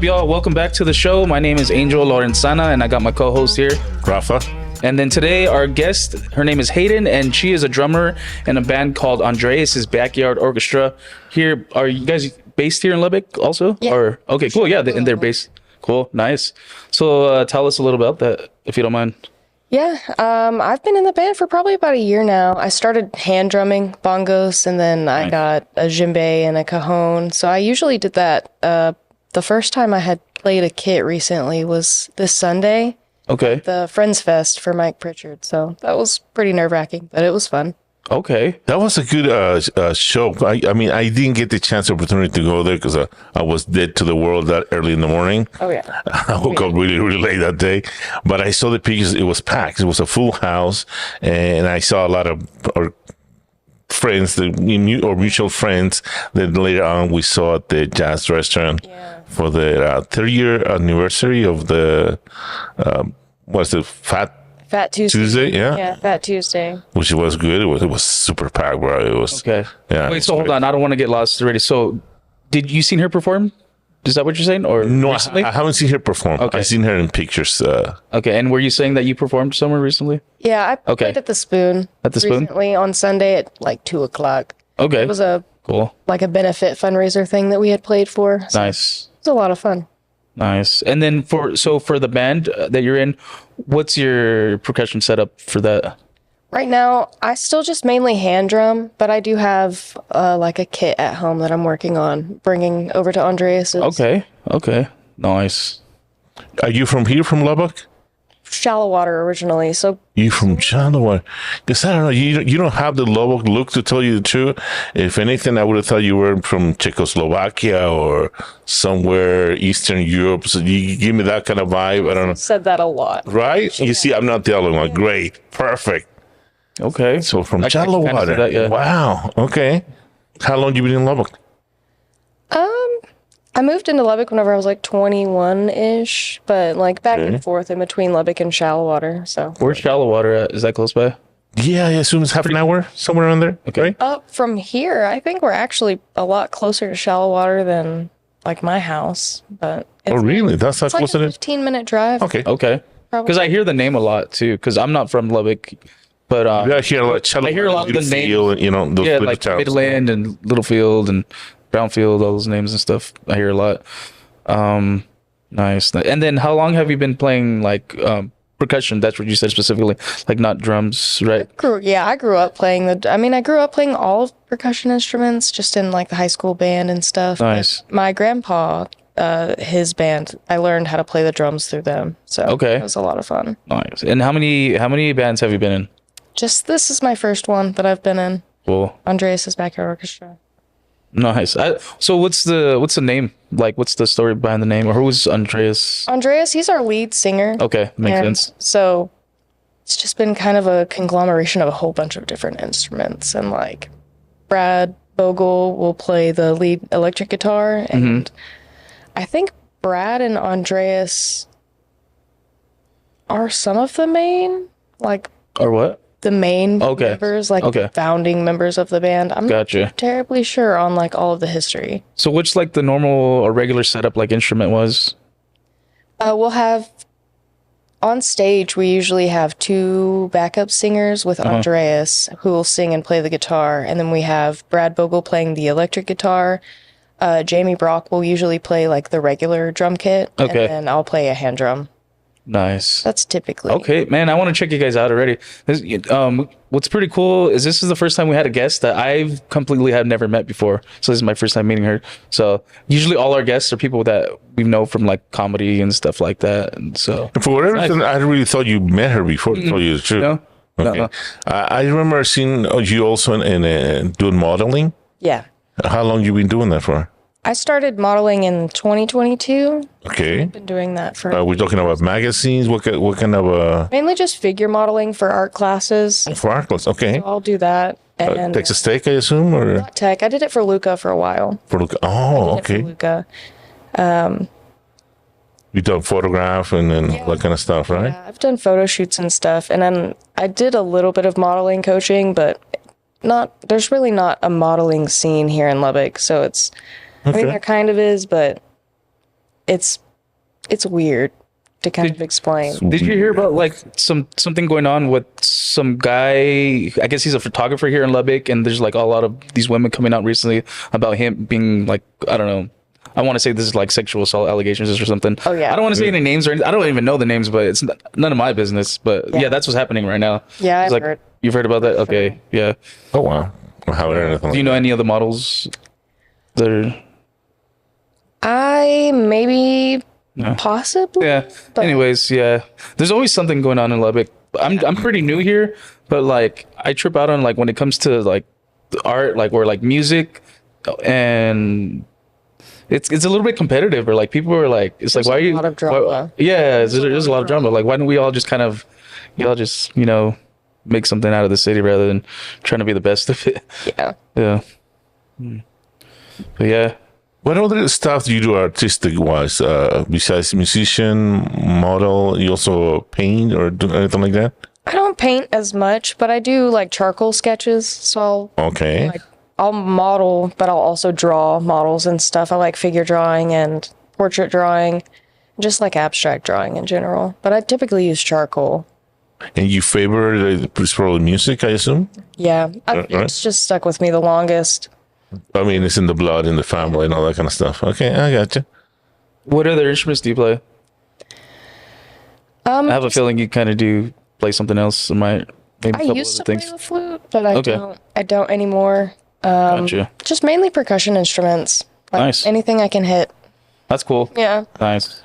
up, y'all? Welcome back to the show. My name is Angel Lorenzana, and I got my co-host here, Rafa. And then today, our guest, her name is Hayden, and she is a drummer in a band called Andreas' Backyard Orchestra. Here, are you guys based here in Lubbock also? Yeah. Or okay, cool. Yeah, and they're based. Cool, nice. So tell us a little about that, if you don't mind. Yeah, I've been in the band for probably about a year now. I started hand drumming bongos, and then I got a djembe and a cajon. So I usually did that. The first time I had played a kit recently was this Sunday. Okay. The Friends Fest for Mike Pritchard. So that was pretty nerve-wracking, but it was fun. Okay. That was a good show. I mean, I didn't get the opportunity to go there because I was dead to the world that early in the morning. Oh, yeah. I woke up really, really late that day. But I saw the pictures. It was packed. It was a full house. And I saw a lot of our friends, or mutual friends that later on we saw at the jazz restaurant for the 3rd-year anniversary of the, what's the Fat Tuesday. Yeah, Fat Tuesday. Which was good. It was super packed, bro. It was okay. Yeah. Wait, so hold on. I don't want to get lost already. So, did you seen her perform? Is that what you're saying? Or no? recently? I haven't seen her perform. Okay. I've seen her in pictures. Okay, and were you saying that you performed somewhere recently? Yeah, I played at the Spoon. At the Spoon? Recently on Sunday at like 2:00. Okay. It was a cool, like a benefit fundraiser thing that we had played for. So nice. It was a lot of fun. Nice. And then for the band that you're in, what's your percussion setup for that? Right now, I still just mainly hand drum, but I do have like a kit at home that I'm working on bringing over to Andreas. Okay. Nice. Are you from here, from Lubbock? Shallow water originally, so You from China? Because I don't know, you don't have the Lubbock look, to tell you the truth. If anything, I would have thought you were from Czechoslovakia or somewhere Eastern Europe. So you give me that kind of vibe. I don't know. said that a lot. Right? You see, I'm not the only one. Great. Perfect. Okay. So from I shallow kinda see water. that, yeah. Wow. Okay. How long you been in Lubbock? I moved into Lubbock whenever I was like 21-ish, but like back and forth in between Lubbock and shallow water. So Where's Shallow Water at? Is that close by? Yeah, I assume it's half an hour, somewhere around there. Okay. Right? up from here, I think we're actually a lot closer to shallow water than like my house. But it's, Oh, really? That's how it's like close a it is? 15-minute drive. Okay. Okay. Because I hear the name a lot too. Because I'm not from Lubbock, but Yeah, I hear a lot, I hear a lot of the names. you know, those Yeah, little like towns. Midland and Littlefield and Brownfield, all those names and stuff. I hear a lot. Nice. And then how long have you been playing like percussion? That's what you said specifically, like not drums, right? I grew up playing I grew up playing all of percussion instruments, just in like the high school band and stuff. Nice. But my grandpa, his band, I learned how to play the drums through them. So Okay. it was a lot of fun. Nice. And how many bands have you been in? This is my first one that I've been in. Cool. Andreas' Backyard Orchestra. Nice. So what's the name? Like, what's the story behind the name? Or who's Andreas? Andreas, he's our lead singer. Okay, makes And sense. So it's just been kind of a conglomeration of a whole bunch of different instruments. And like Brad Bogle will play the lead electric guitar. And I think Brad and Andreas are some of the main, like Or what? the main Okay. members, like Okay. founding members of the band. I'm Gotcha. not terribly sure on like all of the history. So what's like the normal or regular setup like instrument was? We'll have on stage, we usually have 2 backup singers with Andreas who will sing and play the guitar. And then we have Brad Bogle playing the electric guitar. Jamie Brock will usually play like the regular drum kit. Okay. And then I'll play a hand drum. Nice. That's typically. Okay, man, I want to check you guys out already. What's pretty cool is this is the first time we had a guest that I've completely have never met before. So this is my first time meeting her. So usually all our guests are people that we know from like comedy and stuff like that. And so For whatever reason, I really thought you met her before, to tell you the truth. no, Okay. no. I remember seeing you also in doing modeling. Yeah. How long you been doing that for? I started modeling in 2022. Okay. Been doing that for We're talking about magazines. What kind of mainly just figure modeling for art classes. for art class? Okay. So I'll do that. And Texas Tech, I assume, or tech. I did it for Luca for a while. for look. Oh, Did it for okay. Luca. You done photograph and all that kind of stuff, right? Yeah, I've done photo shoots and stuff, and then I did a little bit of modeling coaching, but there's really not a modeling scene here in Lubbock, so it's I mean there kind of is, but it's weird to kind of explain. Did you hear about like something going on with some guy? I guess he's a photographer here in Lubbock, and there's like a lot of these women coming out recently about him being like, I don't know. I want to say this is like sexual assault allegations or something. Oh yeah. I don't want to say any names or anything. I don't even know the names, but it's none of my business. But yeah, that's what's happening right now. Yeah, It's I've like, heard. You've heard about that? Okay, yeah. Oh wow. I haven't heard anything. Do you know any of the models that are? I maybe No. possibly. Yeah. But- Anyways, yeah. There's always something going on in Lubbock. I'm pretty new here, but like I trip out on like when it comes to like the art, like or like music, and it's a little bit competitive. Or like people are like, it's like, why are you? a lot of drama. Yeah, there's a lot of drama. Like why don't we all just kind of, y'all just make something out of the city rather than trying to be the best of it. Yeah. Yeah. But yeah. What other stuff do you do artistic wise? Besides musician, model, you also paint or do anything like that? I don't paint as much, but I do like charcoal sketches. So Okay. I'll model, but I'll also draw models and stuff. I like figure drawing and portrait drawing, just like abstract drawing in general. But I typically use charcoal. And you favor probably music, I assume? Yeah, Right. it's just stuck with me the longest. I mean, it's in the blood, in the family, and all that kind of stuff. Okay, I gotcha. What other instruments do you play? I have a feeling you kind of do play something else. Maybe a I couple used to other play the flute, but I Okay. don't. I don't anymore. Gotcha. Just mainly percussion instruments. Like Nice. anything I can hit. That's cool. Yeah. Nice.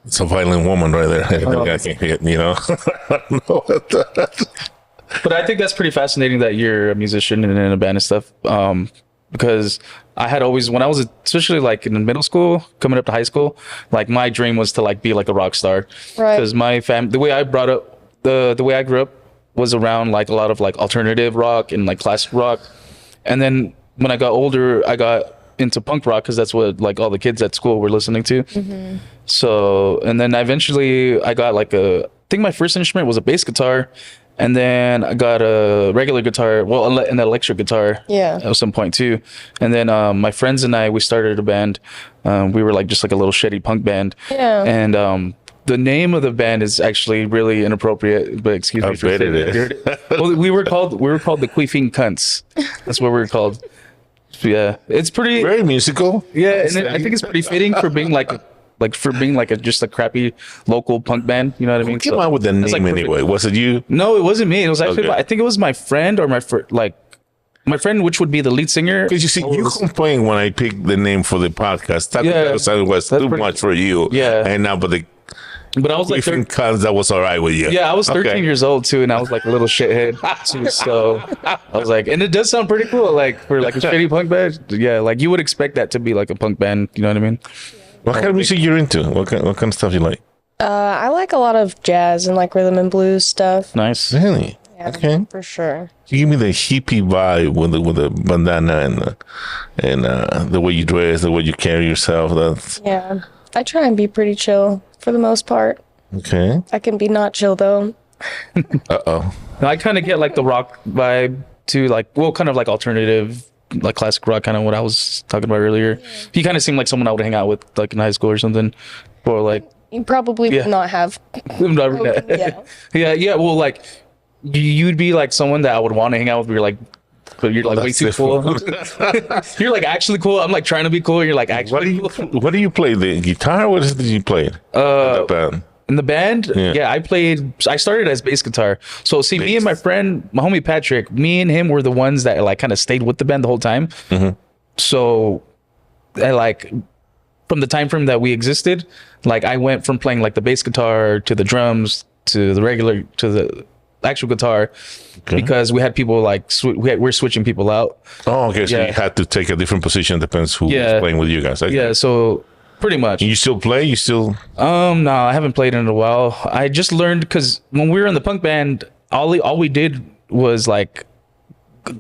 It's a violent woman right there. I can hit, But I think that's pretty fascinating that you're a musician and in a band and stuff. Because I had always, when I was especially like in middle school, coming up to high school, like my dream was to like be like a rock star. Right. Because my the way I brought up, the way I grew up was around like a lot of like alternative rock and like classic rock. And then when I got older, I got into punk rock because that's what like all the kids at school were listening to. So, and then eventually I got like I think my first instrument was a bass guitar. And then I got a regular guitar, well, an electric guitar Yeah. at some point too. And then my friends and I, we started a band. We were like just like a little shitty punk band. Yeah. And the name of the band is actually really inappropriate, but excuse me I for bet saying it is. it. Well, we were called the Queefing Cunts. That's what we were called. Yeah, it's pretty. Very musical. Yeah, and I think it's pretty fitting for being like just a crappy local punk band. You know what I mean? Who came out with the name that's, like, perfect. anyway? Was it you? No, it wasn't me. It was actually Okay. I think it was my friend or my friend, which would be the lead singer. Because you see, you complained when I picked the name for the podcast. That Yeah, was too pretty- much for you. Yeah. And now, but But I was like, different cons, that was all right with you. yeah, I was 13 Okay. years old too, and I was like a little shithead too. So I was like, and it does sound pretty cool, like for like a shitty punk band. Yeah, like you would expect that to be like a punk band. You know what I mean? What kind of music you're into? What kind of stuff you like? I like a lot of jazz and like rhythm and blues stuff. Nice. Really? Yeah, Okay. for sure. You give me the hippie vibe with the bandana and the way you dress, the way you carry yourself. That's Yeah, I try and be pretty chill for the most part. okay. I can be not chill though. Uh-oh. And I kind of get like the rock vibe too, like well, kind of like alternative, like classic rock, kind of what I was talking about earlier. You kind of seem like someone I would hang out with, like in high school or something, or like You probably Yeah. would not have. Yeah. yeah. Well, like you'd be like someone that I would want to hang out with. You're like, but you're like way That's too cool. different. You're like actually cool. I'm like trying to be cool. You're like actually cool. What do you play? The guitar? What is it that you play? The band. In the band, Yeah. I started as bass guitar. So see, me and my friend, my homie Patrick, me and him were the ones that like kind of stayed with the band the whole time. So I like from the time frame that we existed, like I went from playing like the bass guitar to the drums to the actual guitar because we had people like we're switching people out. Oh, okay. So Yeah. you had to take a different position. Depends who Yeah. was playing with you guys. Okay. Yeah, so pretty much. You still play? You still? No, I haven't played in a while. I just learned because when we were in the punk band, all we did was like,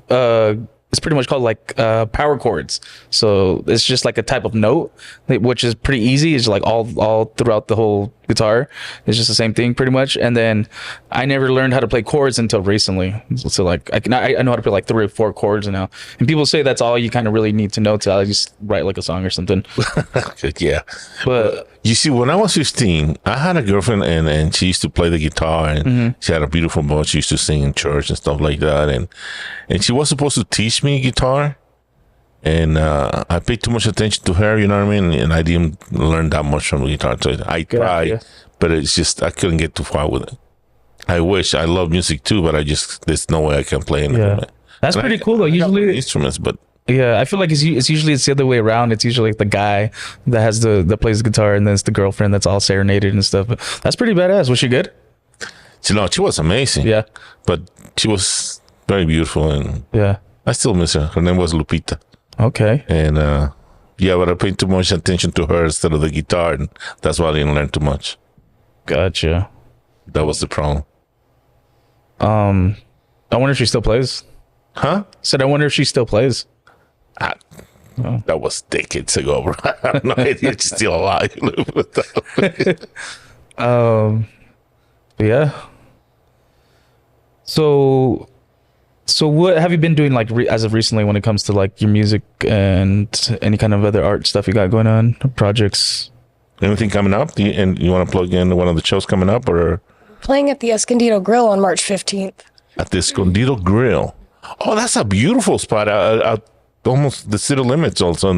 it's pretty much called like power chords. So it's just like a type of note, which is pretty easy. It's like all throughout the whole guitar. It's just the same thing pretty much. And then I never learned how to play chords until recently. So like I know how to play like 3 or 4 chords now. And people say that's all you kind of really need to know to just write like a song or something. Yeah. But You see, when I was 15, I had a girlfriend and she used to play the guitar and she had a beautiful voice. She used to sing in church and stuff like that. And she was supposed to teach me guitar. And I paid too much attention to her, you know what I mean? And I didn't learn that much from the guitar. So I tried, but it's just, I couldn't get too far with it. I wish. I love music too, but there's no way I can play an instrument. That's pretty cool though. Usually instruments, but yeah, I feel like it's usually the other way around. It's usually like the guy that plays the guitar, and then it's the girlfriend that's all serenaded and stuff. But that's pretty badass. Was she good? she was amazing. Yeah, But she was very beautiful, and yeah. I still miss her. Her name was Lupita. Okay. And yeah, but I paid too much attention to her instead of the guitar, and that's why I didn't learn too much. Gotcha. That was the problem. I wonder if she still plays. Huh? Said I wonder if she still plays. That was decades ago, bro. I don't know. It's still alive. Yeah. So what have you been doing like as of recently when it comes to like your music and any kind of other art stuff you got going on, projects? Anything coming up? And you want to plug in one of the shows coming up, or Playing at the Escondido Grill on March 15th. at the Escondido Grill? Oh, that's a beautiful spot out almost the city limits, also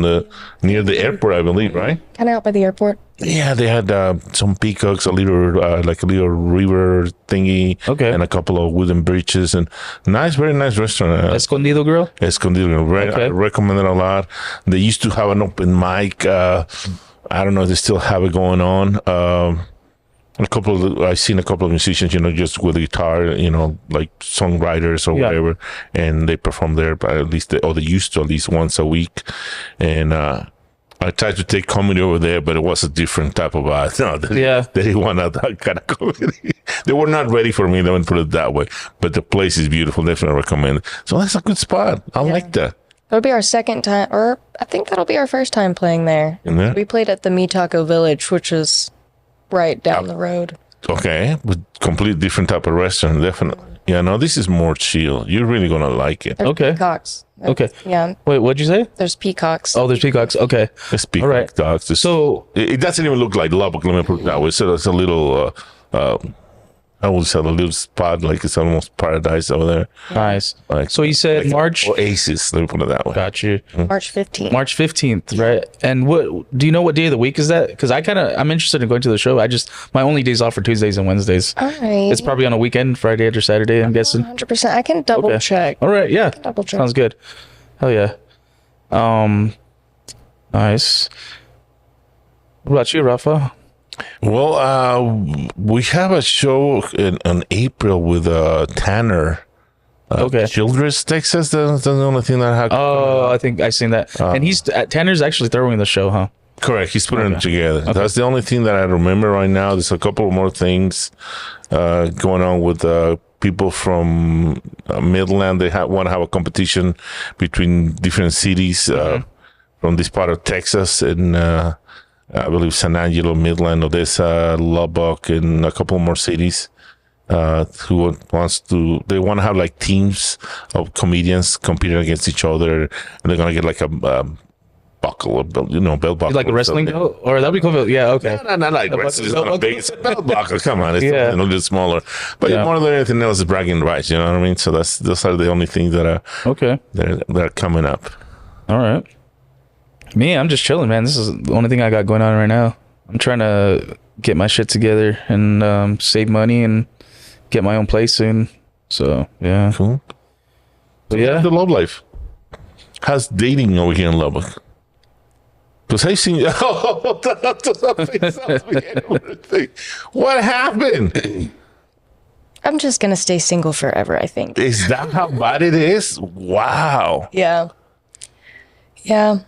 near the airport, I believe, right? Kind of out by the airport. Yeah, they had some peacocks, a little river thingy, Okay. and a couple of wooden bridges, and very nice restaurant. Escondido Grill? Escondido, right? Okay. I recommend it a lot. They used to have an open mic. I don't know if they still have it going on. I've seen a couple of musicians, just with a guitar, like songwriters or whatever, and they perform there. But at least they used to at least once a week. And I tried to take comedy over there, but it was a different type of they didn't want that kind of comedy. They were not ready for me. Let me put it that way. But the place is beautiful. Definitely recommend it. So that's a good spot. I like that. That'll be our second time, or I think that'll be our first time playing there. In there? We played at the Mi Taco Village, which is right down the road. Okay, but completely different type of restaurant, definitely. Yeah, no, this is more chill. You're really gonna like it. There's Okay. peacocks. Okay. Yeah, Wait, what'd you say? there's peacocks. Oh, there's peacocks. Okay. Let's speak All right. like dogs. So It doesn't even look like Lubbock. Let me put it that way. So it's a little, I would say a little spot, like it's almost paradise over there. nice. Like, So you said March. Oasis. Let me put it that way. Got you. March 15th. March 15th, right? And what do you know what day of the week is that? Because I'm interested in going to the show. My only days off are Tuesdays and Wednesdays. All right. It's probably on a weekend, Friday or Saturday, I'm guessing. 100%. I can double check. All right, yeah. Double check. Sounds good. Hell yeah. Nice. What about you, Rafa? Well, we have a show in April with Tanner. Okay. Childress, Texas. That's the only thing that I have. Oh, I think I've seen that. And Tanner's actually throwing the show, huh? Correct. He's putting it together. That's the only thing that I remember right now. There's a couple more things going on with people from Midland. They want to have a competition between different cities from this part of Texas, and I believe San Angelo, Midland, Odessa, Lubbock, and a couple more cities. They want to have like teams of comedians competing against each other, and they're gonna get like a buckle, belt buckle, Like a wrestling belt? Or that'd be cool. Yeah, okay. No, not like wrestling. It's not big. It's a belt buckle. Come on, it's Yeah. a little bit smaller. But more than anything else, is bragging rights. You know what I mean? So those are the only things that are Okay. that are coming up. All right. Me, I'm just chilling, man. This is the only thing I got going on right now. I'm trying to get my shit together and save money and get my own place soon. So, yeah. Cool. But yeah. The love life. How's dating over here in Lubbock? Because I've seen what happened? I'm just going to stay single forever, I think. Is that how bad it is? Wow. Yeah. Yeah.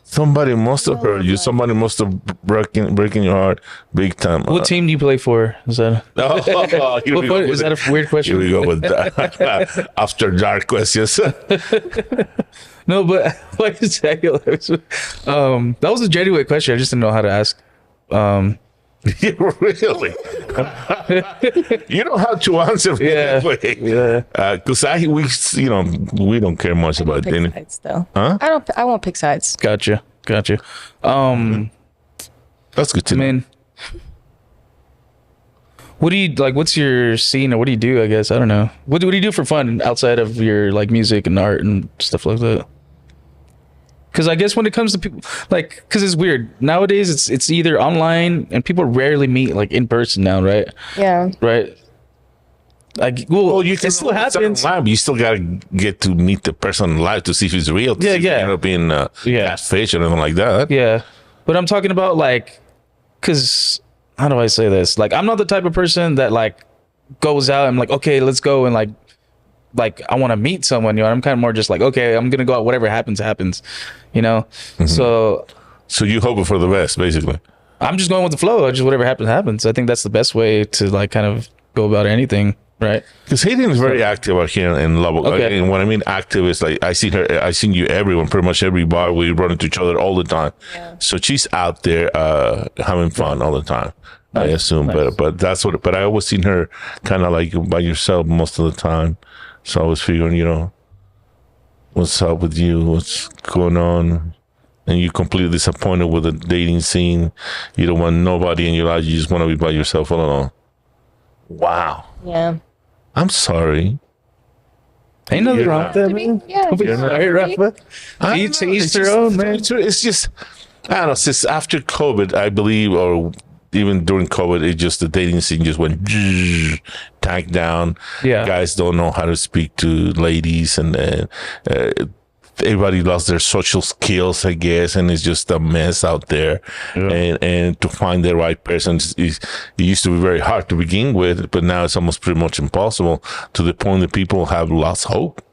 Somebody must have heard you. Somebody must have breaking your heart big time. What team do you play for? Is that is that a weird question? Here we go with that. After dark questions. No, but like exactly. That was a genuine question. I just didn't know how to ask. Yeah, really? You don't have to answer me Yeah. that way. Yeah. Because we don't care much about Pick dating. sides, though. Huh? I won't pick sides. Gotcha. That's good to I know. mean, what do you like? What's your scene, or what do you do? I guess I don't know. What do you do for fun outside of your like music and art and stuff like that? Because I guess when it comes to people, like, because it's weird nowadays. It's either online and people rarely meet like in person now, right? Yeah. Right. Like, well, You can it still happens. online, but you still gotta get to meet the person live to see if it's real. To Yeah, see if yeah. you end up being Yeah. catfish or anything like that. Yeah, but I'm talking about like, because how do I say this? Like, I'm not the type of person that like goes out and like, okay, let's go and like I want to meet someone. You know, I'm kind of more just like, okay, I'm gonna go out. Whatever happens, happens. You know, so So you hoping for the best, basically. I'm just going with the flow. Just whatever happens, happens. I think that's the best way to like kind of go about anything, right? Because Hayden is very active out here in Lubbock. Okay. And when I mean active, is like I seen you everywhere, pretty much every bar. We run into each other all the time. Yeah. So she's out there having fun all the time. I assume, Nice. but that's what. But I always seen her kind of like by yourself most of the time. So I was figuring, what's up with you? What's going on? And you completely disappointed with the dating scene. You don't want nobody in your life. You just want to be by yourself all alone. Wow. Yeah. I'm sorry. Ain't nothing You're wrong not- with that, man. Yeah. Don't be sorry, Rafa. I Each don't know, to each it's their just- own, man. It's just, I don't know, since after COVID, I believe, or even during COVID, it just, the dating scene just went tanked down. Yeah. Guys don't know how to speak to ladies, and everybody lost their social skills, I guess, and it's just a mess out there. Yeah. And to find the right person, it used to be very hard to begin with, but now it's almost pretty much impossible, to the point that people have lost hope.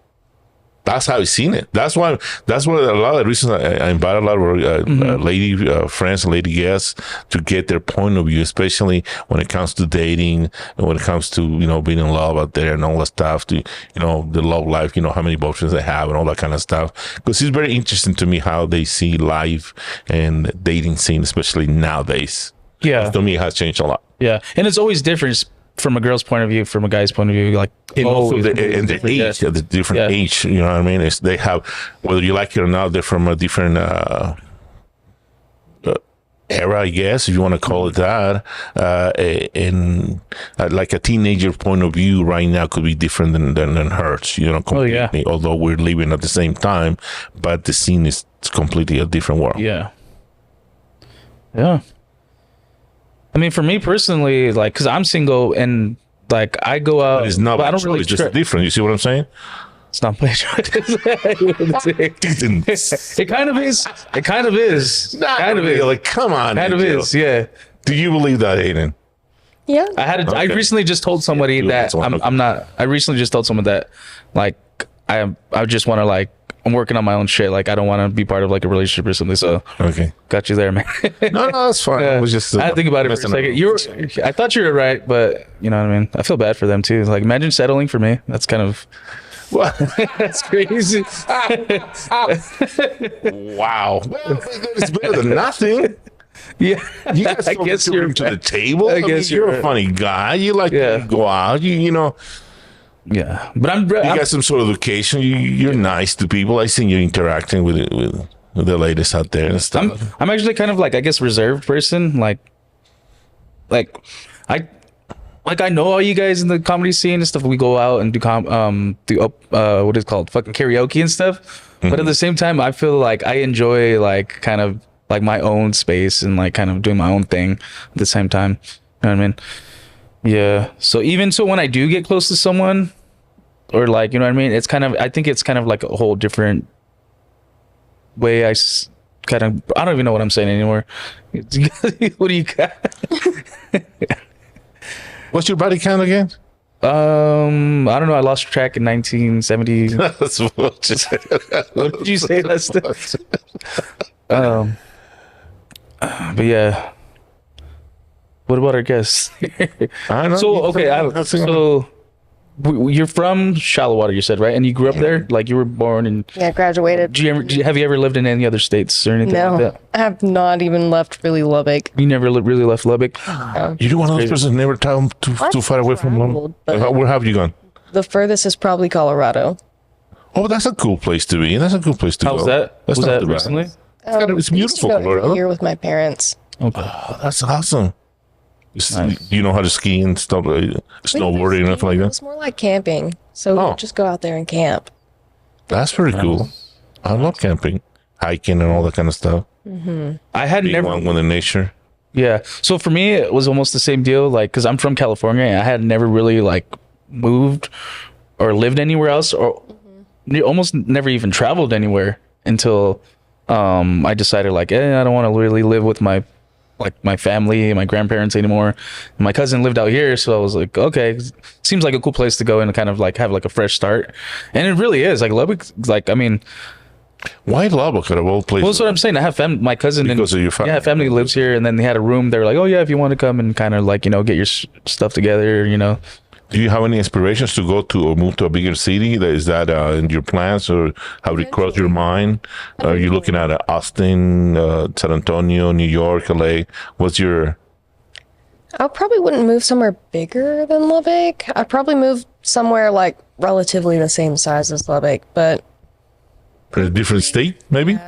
That's how I've seen it. That's why a lot of the reasons I invite a lot of lady friends and lady guests to get their point of view, especially when it comes to dating and when it comes to, being in love out there and all that stuff, to, the love life, how many boyfriends they have and all that kind of stuff. Because it's very interesting to me how they see life and dating scene, especially nowadays. Yeah. To me, it has changed a lot. Yeah, and it's always different from a girl's point of view, from a guy's point of view. Like, And also always the age, yeah. the different Yeah. age, you know what I mean? They have, whether you like it or not, they're from a different era, I guess, if you want to call it that. And like a teenager point of view right now could be different than hers, completely. yeah. Although we're living at the same time, but the scene is completely a different world. Yeah. Yeah. I mean, for me personally, like, because I'm single and like I go out, But it's not, but I don't really. it's just different. You see what I'm saying? It's not my choice. It kind of is. It kind of is. Not kind of really. is. Like, come on. Kind of Angel. is. Yeah. Do you believe that, Hayden? Yeah. I Okay. recently just told somebody Yeah, that that's one. I'm not. I recently just told someone that, like, I just want to like. I'm working on my own shit. Like, I don't want to be part of like a relationship or something. So, Okay. got you there, man. No, that's fine. Yeah. It was just. I had to think about it for a messing second. I thought you were right, but you know what I mean. I feel bad for them too. Like, imagine settling for me. That's kind of Well, that's crazy. wow. Well, it's better than nothing. Yeah, You guys I guess you're to the table. I guess mean, you're you're a funny guy. You like Yeah. to go out. You know, yeah, but I'm you got some sort of education. You're nice to people. I see you interacting with the ladies out there and stuff. I'm actually kind of like, I guess, reserved person. Like I know all you guys in the comedy scene and stuff. We go out and do what is it called, fucking karaoke and stuff. But at the same time, I feel like I enjoy like kind of like my own space and like kind of doing my own thing at the same time. You know what I mean? Yeah. So even so, when I do get close to someone, or like, you know what I mean, it's kind of, I think it's kind of like a whole different way. I don't even know what I'm saying anymore. What do you got? What's your body count again? I don't know. I lost track in 1970. That's what What did you say last time? But yeah. What about our guests? I know. So okay, That's- so You're from Shallow Water, you said, right? And you grew up there? Like you were born in. Yeah, graduated. Have you ever lived in any other states or anything like No, that? I have not even left really Lubbock. You never really left Lubbock? You're one of those persons never traveled too far away from London. Traveled, Where have you gone? The furthest is probably Colorado. Oh, that's a cool place to be. That's a cool place to How go. was that? That's Was not that too bad. recently? It's I used to beautiful, go every Colorado. year with my parents. Okay. Oh, that's awesome. Nice. Do you know how to ski and stuff, snowboarding and nothing like that? It's more like camping. So Oh. we just go out there and camp. That's pretty cool. I love camping, hiking, and all that kind of stuff. I had Being never. one with the nature. Yeah. So for me, it was almost the same deal. Like, cause I'm from California, and I had never really like moved or lived anywhere else, or almost never even traveled anywhere until I decided like, I don't want to really live with my family, my grandparents anymore. My cousin lived out here, so I was like, okay, seems like a cool place to go and kind of like have like a fresh start. And it really is like Lubbock. Like, I mean, Why Lubbock out of all places? well, that's what I'm saying. I have my cousin Because of your yeah, family lives here, and then they had a room. They were like, oh yeah, if you want to come and kind of like get your stuff together, Do you have any aspirations to go to or move to a bigger city? Is that in your plans, or have it crossed your mind? Are you looking at Austin, San Antonio, New York, LA? What's your... I probably wouldn't move somewhere bigger than Lubbock. I'd probably move somewhere like relatively the same size as Lubbock, but A different state, maybe?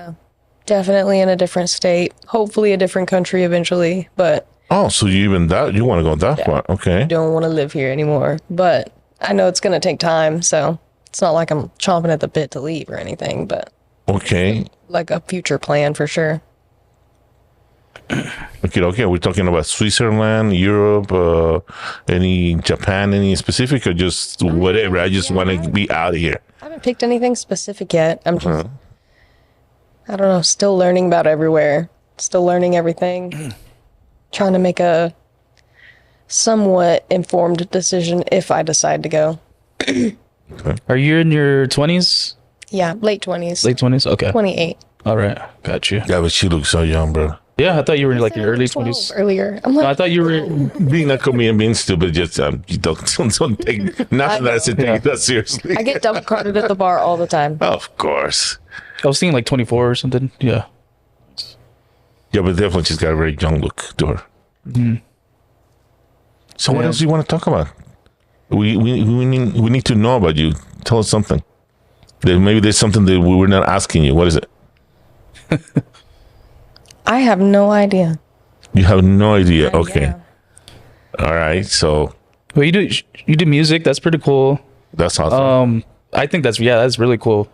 definitely in a different state. Hopefully a different country eventually, but Oh, so you want to go that far? Okay. don't want to live here anymore. But I know it's going to take time, so it's not like I'm chomping at the bit to leave or anything, but Okay. like a future plan for sure. Okay. We're talking about Switzerland, Europe, Japan, any specific, or just whatever? I just want to be out of here. I haven't picked anything specific yet. I'm just, I don't know, still learning about everywhere, still learning everything, trying to make a somewhat informed decision if I decide to go. Are you in your 20s, Yeah, late 20s, late 20s? Okay. 28. All right, got you. Yeah, but she looks so young, bro. Yeah, I thought you were in like your early 12 20s. earlier. I'm No, like, I thought you were. Being a comedian, being stupid, just you don't take nothing that I said. Take that seriously. I get double carded at the bar all the time. Of course. I was thinking like 24 or something. Yeah. Yeah, but definitely she's got a very young look to her. So what Yeah. else do you want to talk about? We need to know about you. Tell us something. Maybe there's something that we were not asking you. What is it? I have no idea. You have no idea. Okay. Yeah. All right. So Well, you do music. That's pretty cool. that's awesome. I think that's really cool.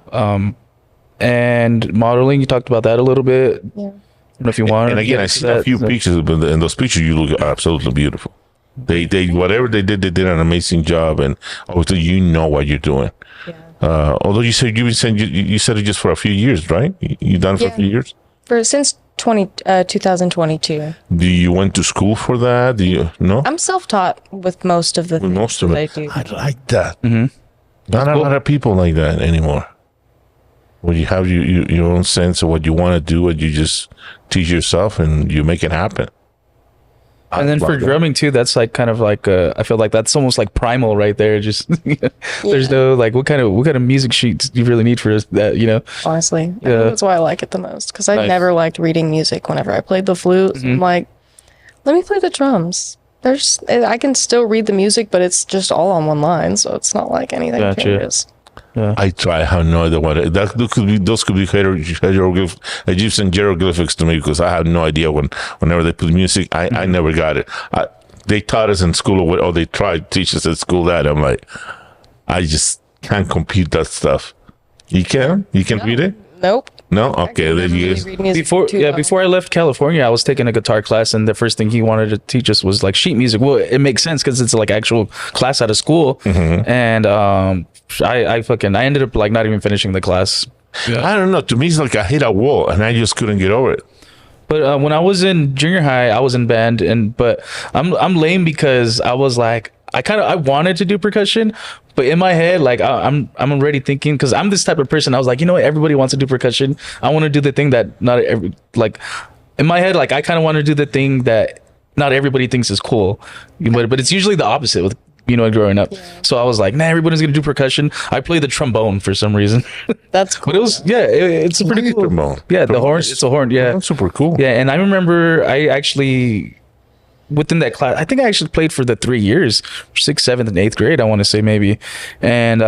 And modeling, you talked about that a little bit. Yeah. I don't know if you want. And again, I see a few pictures, but in those pictures, you look absolutely beautiful. They whatever they did an amazing job, and obviously you know what you're doing. Yeah. Although you said you said it just for a few years, right? You done it for a Yeah. few years. Since 2022. Do you went to school for that? Do you no? I'm self-taught with most of the things Most of that it. I do. I like that. Not a lot of people like that anymore. Where you have your own sense of what you want to do, and you just teach yourself, and you make it happen. And then for drumming too, that's like kind of like I feel like that's almost like primal right there. Just there's no like what kind of music sheets do you really need for that? Honestly, I think Yeah. that's why I like it the most, because I Nice. never liked reading music. Whenever I played the flute, I'm like, let me play the drums. I can still read the music, but it's just all on one line, so it's not like anything Gotcha. changes. I try. I have no idea what it, that could be. Those could be hieroglyph, Egyptian hieroglyphics to me, because I have no idea whenever they put music. I never got it. They taught us in school, or they tried to teach us at school that. I'm like, I just can't compute that stuff. You can read it. Nope. No, okay. Then you guys. Read music Before too well. before I left California, I was taking a guitar class, and the first thing he wanted to teach us was like sheet music. Well, it makes sense because it's like actual class out of school, and I ended up like not even finishing the class. I don't know. To me, it's like I hit a wall, and I just couldn't get over it. But when I was in junior high, I was in band, but I'm lame because I was like I wanted to do percussion, but in my head, like I'm already thinking, because I'm this type of person. I was like, you know what, everybody wants to do percussion. I want to do the thing that not every like in my head, like I kind of want to do the thing that not everybody thinks is cool, but it's usually the opposite with growing up. So I was like, nah, everybody's gonna do percussion. I play the trombone for some reason. That's cool. But it was it's a pretty cool. Trombone. Yeah, the horn. It's a horn. Yeah, That's super cool. yeah. And I remember I actually within that class, I think I actually played for the 3 years, 6th, 7th, and 8th grade. I want to say maybe, and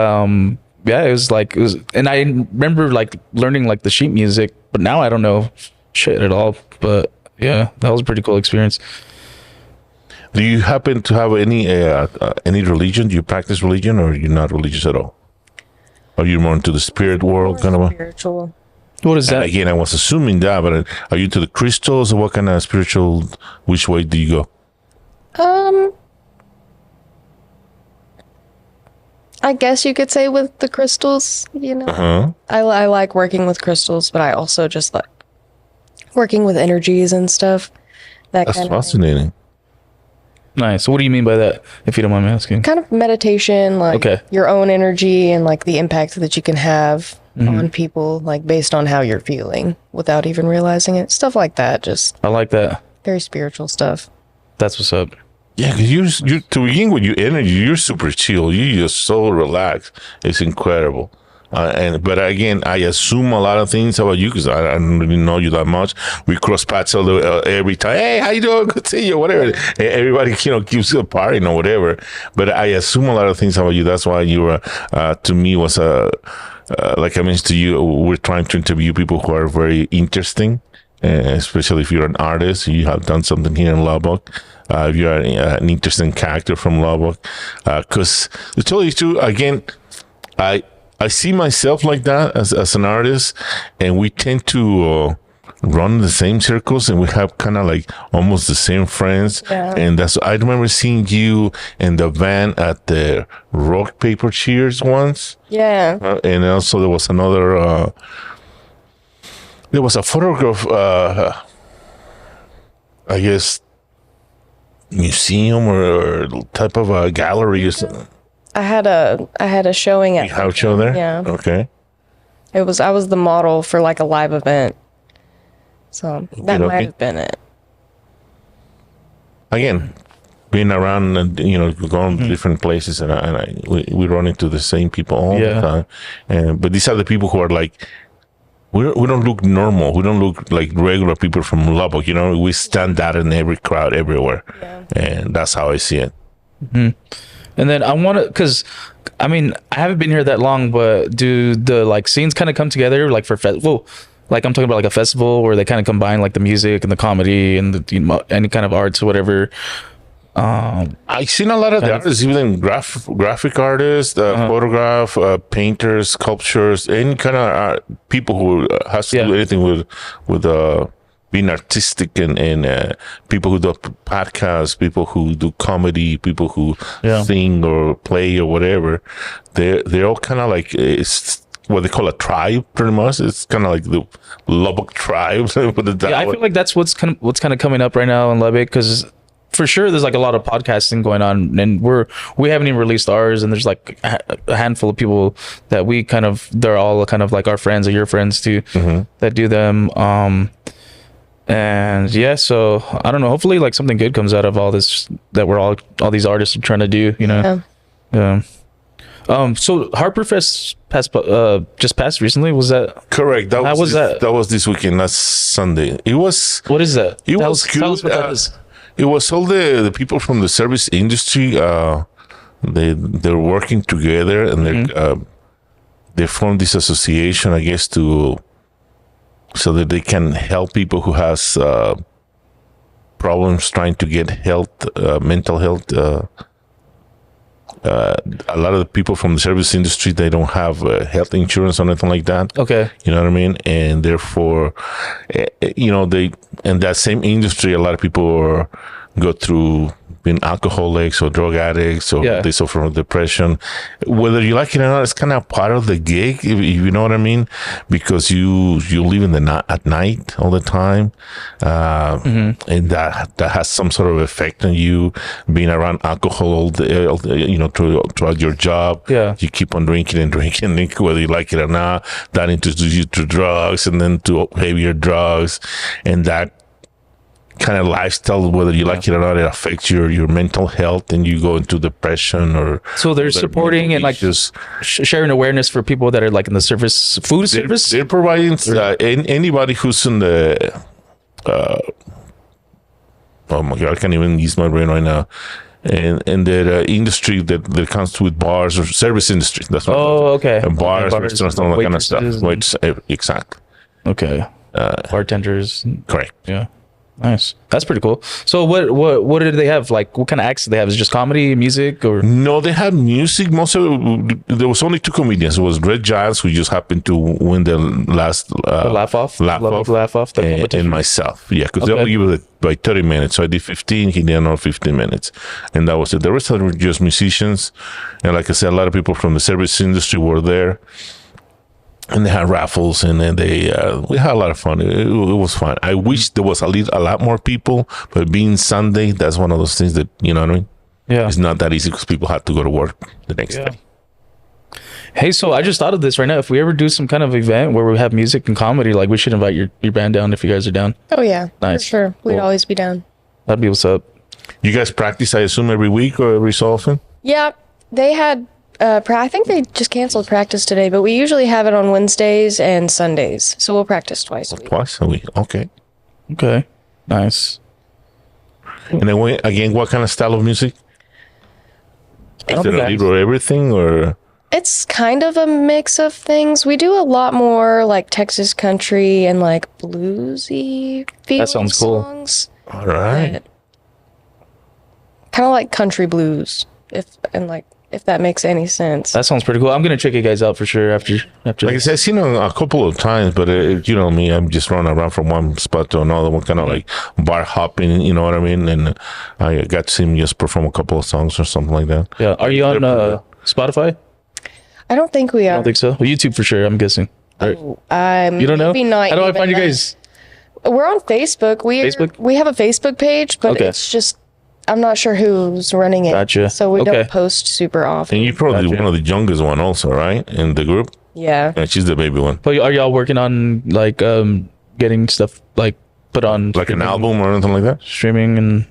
yeah, it was, and I remember like learning like the sheet music, but now I don't know shit at all. But yeah, that was a pretty cool experience. Do you happen to have any religion? Do you practice religion, or you're not religious at all? Are you more into the spirit world, kind of? Spiritual. What is that? Again, I was assuming that, but are you into the crystals, or what kind of spiritual? Which way do you go? I guess you could say with the crystals, I like working with crystals, but I also just like working with energies and stuff. That's fascinating. Nice. What do you mean by that, if you don't mind me asking? Kind of meditation, like Okay. your own energy and like the impact that you can have on people, like based on how you're feeling without even realizing it. Stuff like that. Just I like that. very spiritual stuff. That's what's up. Yeah, because you to begin with your energy, you're super chill. You're just so relaxed. It's incredible. But again, I assume a lot of things about you because I don't really know you that much. We cross paths every time. Hey, how you doing? Good to see you. Whatever. Everybody, keeps a party or whatever. But I assume a lot of things about you. That's why you were, to me, was like I mentioned to you. We're trying to interview people who are very interesting, especially if you're an artist. You have done something here in Lubbock. If you're an interesting character from Lubbock, because to tell you the truth, again, I see myself like that as an artist, and we tend to run the same circles, and we have kind of like almost the same friends. Yeah. And I remember seeing you in the van at the Rock Paper Cheers once. Yeah. And also there was another. There was a photograph. I guess museum or type of a gallery or something. I had a showing at House show there? Yeah. Okay. I was the model for like a live event. So that Okay. might have been it. Again, being around and going to different places, and we run into the same people all the time. But these are the people who are like, we don't look normal. We don't look like regular people from Lubbock. We stand out in every crowd everywhere, and that's how I see it. And then I want to, because I mean, I haven't been here that long, but do the like scenes kind of come together like for festival? Like I'm talking about like a festival where they kind of combine like the music and the comedy and the any kind of arts or whatever. I've seen a lot of the artists, even graphic artists, photograph, painters, sculptures, any kind of people who has to do anything with being artistic, and people who do podcasts, people who do comedy, people who sing or play or whatever. They're all kind of like, it's what they call a tribe, pretty much. It's kind of like the Lubbock tribe. I feel like that's what's kind of coming up right now in Lubbock, because for sure there's like a lot of podcasting going on, and we haven't even released ours, and there's like a handful of people that they're all kind of like our friends or your friends too, that do them. And yeah, so I don't know, hopefully like something good comes out of all this that we're all these artists are trying to do, yeah. So Harperfest just passed recently. Was that correct? How was that? That was this weekend, last Sunday. It was. What is that? It was good. Tell us what that is. It was all the people from the service industry. They're working together, and they formed this association, I guess, so that they can help people who has problems trying to get mental health. A lot of the people from the service industry, they don't have health insurance or anything like that. Okay. You know what I mean? And therefore, they, in that same industry, a lot of people go through being alcoholics or drug addicts, or they suffer from depression. Whether you like it or not, it's kind of part of the gig, if you know what I mean, because you live at night all the time, and that has some sort of effect on you. Being around alcohol, throughout your job, you keep on drinking and drinking, whether you like it or not. That introduces you to drugs, and then to heavier drugs, and that kind of lifestyle, whether you like it or not, it affects your mental health, and you go into depression or. So they're supporting and like just sharing awareness for people that are like in the service, food service. they're providing anybody who's in the. Oh my God, I can't even use my brain right now. And the industry that comes with bars or service industry. That's what. Oh, okay. And bars, restaurants, all that kind of stuff. waitresses Exactly. Okay. Bartenders. Correct. Yeah. Nice. That's pretty cool. So what did they have? Like, what kind of acts did they have? Is it just comedy, music, or? No, they had music. Most of it, there was only two comedians. It was Red Giles, who just happened to win the last Laugh Off? laugh off, the and competition? myself. Yeah, because they Okay. only give it by 30 minutes. So I did 15. He did another 15 minutes, and that was it. The rest of them were just musicians, and like I said, a lot of people from the service industry were there. And they had raffles, and then we had a lot of fun. It was fun. I wish there was a lot more people, but being Sunday, that's one of those things that, you know what I mean? Yeah. It's not that easy because people have to go to work the next Yeah. day. Hey, so I just thought of this right now. If we ever do some kind of event where we have music and comedy, like we should invite your band down if you guys are down. Oh yeah, Nice. for sure. We'd Cool. always be down. That'd be what's up. You guys practice, I assume, every week or every so often? Yeah, they had. I think they just canceled practice today, but we usually have it on Wednesdays and Sundays, so we'll practice twice a week. Twice a week. Okay. Okay. Nice. And then, again, what kind of style of music? I Is don't it a think little everything or? It's kind of a mix of things. We do a lot more like Texas country and like bluesy feeling sounds cool. songs. All right. Kind of like country blues, if that makes any sense. That sounds pretty cool. I'm gonna check you guys out for sure after. Like I said, I've seen them a couple of times, but you know me, I'm just running around from one spot to another one, kind of like bar hopping, you know what I mean? And I got to see him just perform a couple of songs or something like that. Yeah. Are you on Spotify? I don't think we I are. don't think so. Well, YouTube for sure. I'm guessing. Right. You don't know? maybe not How do I even find you that. guys? We're on Facebook. Facebook? We have a Facebook page, but Okay. it's just I'm not sure who's running it. Gotcha. So we Okay. don't post super often. And you're probably Gotcha. one of the youngest one also, right? In the group? Yeah. And she's the baby one. But are y'all working on like getting stuff like put on Like an streaming- album or anything like that? streaming and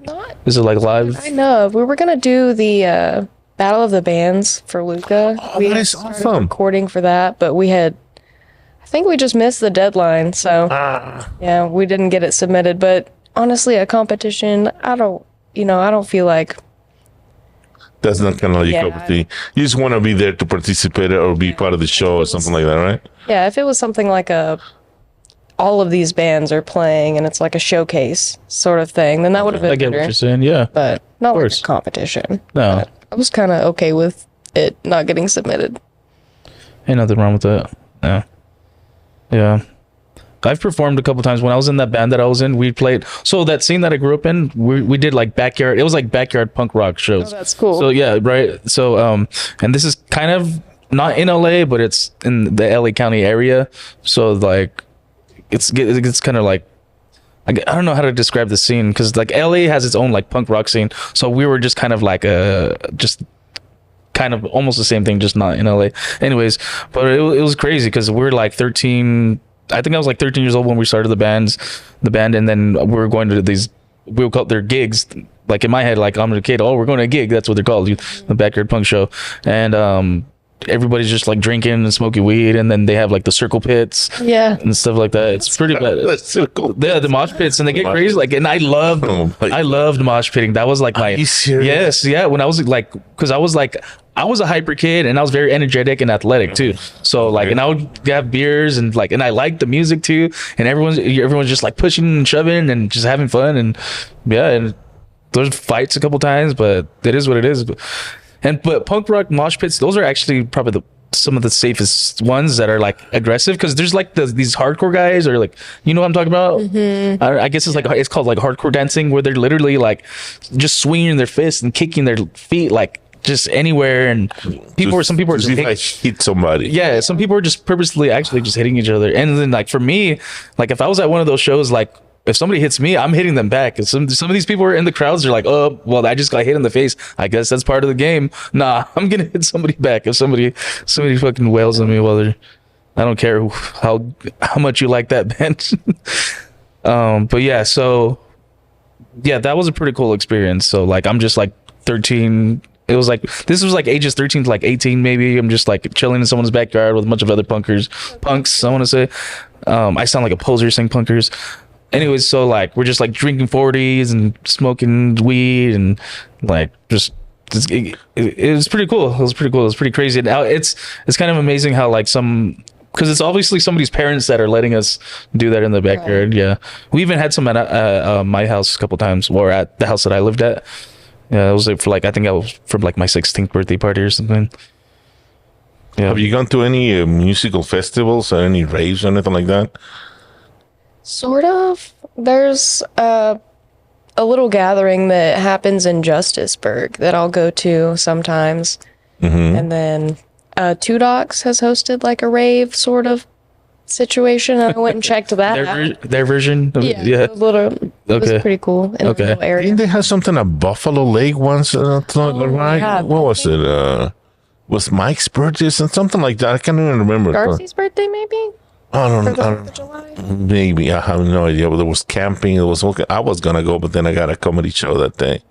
Not is it like live? I know. We were gonna do the Battle of the Bands for Luca. Oh, we that had is started awesome. recording for that, but I think we just missed the deadline, so yeah, we didn't get it submitted. But honestly, a competition, I don't feel like That's not kind of like your Yeah. cup of tea. You just want to be there to participate or be part of the show or something like that, right? yeah, if it was something like all of these bands are playing and it's like a showcase sort of thing, then that would have been I get what better. you're saying. Yeah. But not like course. a competition. No. But I was kind of okay with it not getting submitted. Ain't nothing wrong with that. Yeah. Yeah. I've performed a couple times when I was in that band that I was in. We played. So that scene that I grew up in, we did like backyard. It was like backyard punk rock shows. Oh, that's cool. So yeah, right. So and this is kind of not in LA, but it's in the LA County area. So like, it's kind of like, I don't know how to describe the scene because like LA has its own like punk rock scene. So we were just kind of like just kind of almost the same thing, just not in LA. Anyways, but it was crazy because we were like 13. I think I was like 13 years old when we started the band, and then we were going to these, we would call their gigs. Like in my head, like I'm a kid. Oh, we're going to a gig. That's what they're called, the backyard punk show. And everybody's just like drinking and smoking weed, and then they have like the circle pits Yeah. and stuff like that. It's pretty bad. That's so cool. Yeah, the mosh pits, and they get Mosh crazy. Like, and I loved mosh pitting. That was like my. you serious? Yes, yeah. When I was like, because I was a hyper kid, and I was very energetic and athletic too. So like, and I would have beers and like, and I liked the music too. And everyone's just like pushing and shoving and just having fun, and yeah, and there's fights a couple times, but it is what it is. But punk rock mosh pits, those are actually probably some of the safest ones that are like aggressive, because there's like these hardcore guys, or like, you know what I'm talking about? Mm-hmm. I guess it's called like hardcore dancing, where they're literally like just swinging their fists and kicking their feet like just anywhere, and some people are just hit somebody. yeah, some people are just purposely actually just hitting each other. And then like for me, like if I was at one of those shows, like if somebody hits me, I'm hitting them back. And some of these people are in the crowds, they're like, oh, well, I just got hit in the face. I guess that's part of the game. Nah, I'm gonna hit somebody back if somebody fucking wails on me while they're. I don't care how much you like that band. But yeah, so yeah, that was a pretty cool experience. So like I'm just like 13. It was like this was like ages 13 to like 18 maybe. I'm just like chilling in someone's backyard with a bunch of other punks, I want to say. I sound like a poser saying punkers. Anyways, so like we're just like drinking 40s and smoking weed and like just it was pretty cool. It was pretty cool. It was pretty crazy. Now it's kind of amazing how like because it's obviously somebody's parents that are letting us do that in the backyard. Right. Yeah, we even had some at my house a couple times, or at the house that I lived at. Yeah, it was like for like I think I was for like my 16th birthday party or something. Yeah. Have you gone to any musical festivals or any raves or anything like that? Sort of. There's a little gathering that happens in Justicebirg that I'll go to sometimes. Mm-hmm. And then Two Docs has hosted like a rave sort of situation. I went and checked that. Their version? Yeah. It was pretty cool in a little area. Didn't they have something at Buffalo Lake once? Right? Yeah, what was it? Was Mike's birthday or something like that? I can't even remember. Darcy's birthday, maybe? I don't know. Maybe. I have no idea. But there was camping. I was going to go, but then I got a comedy show that day.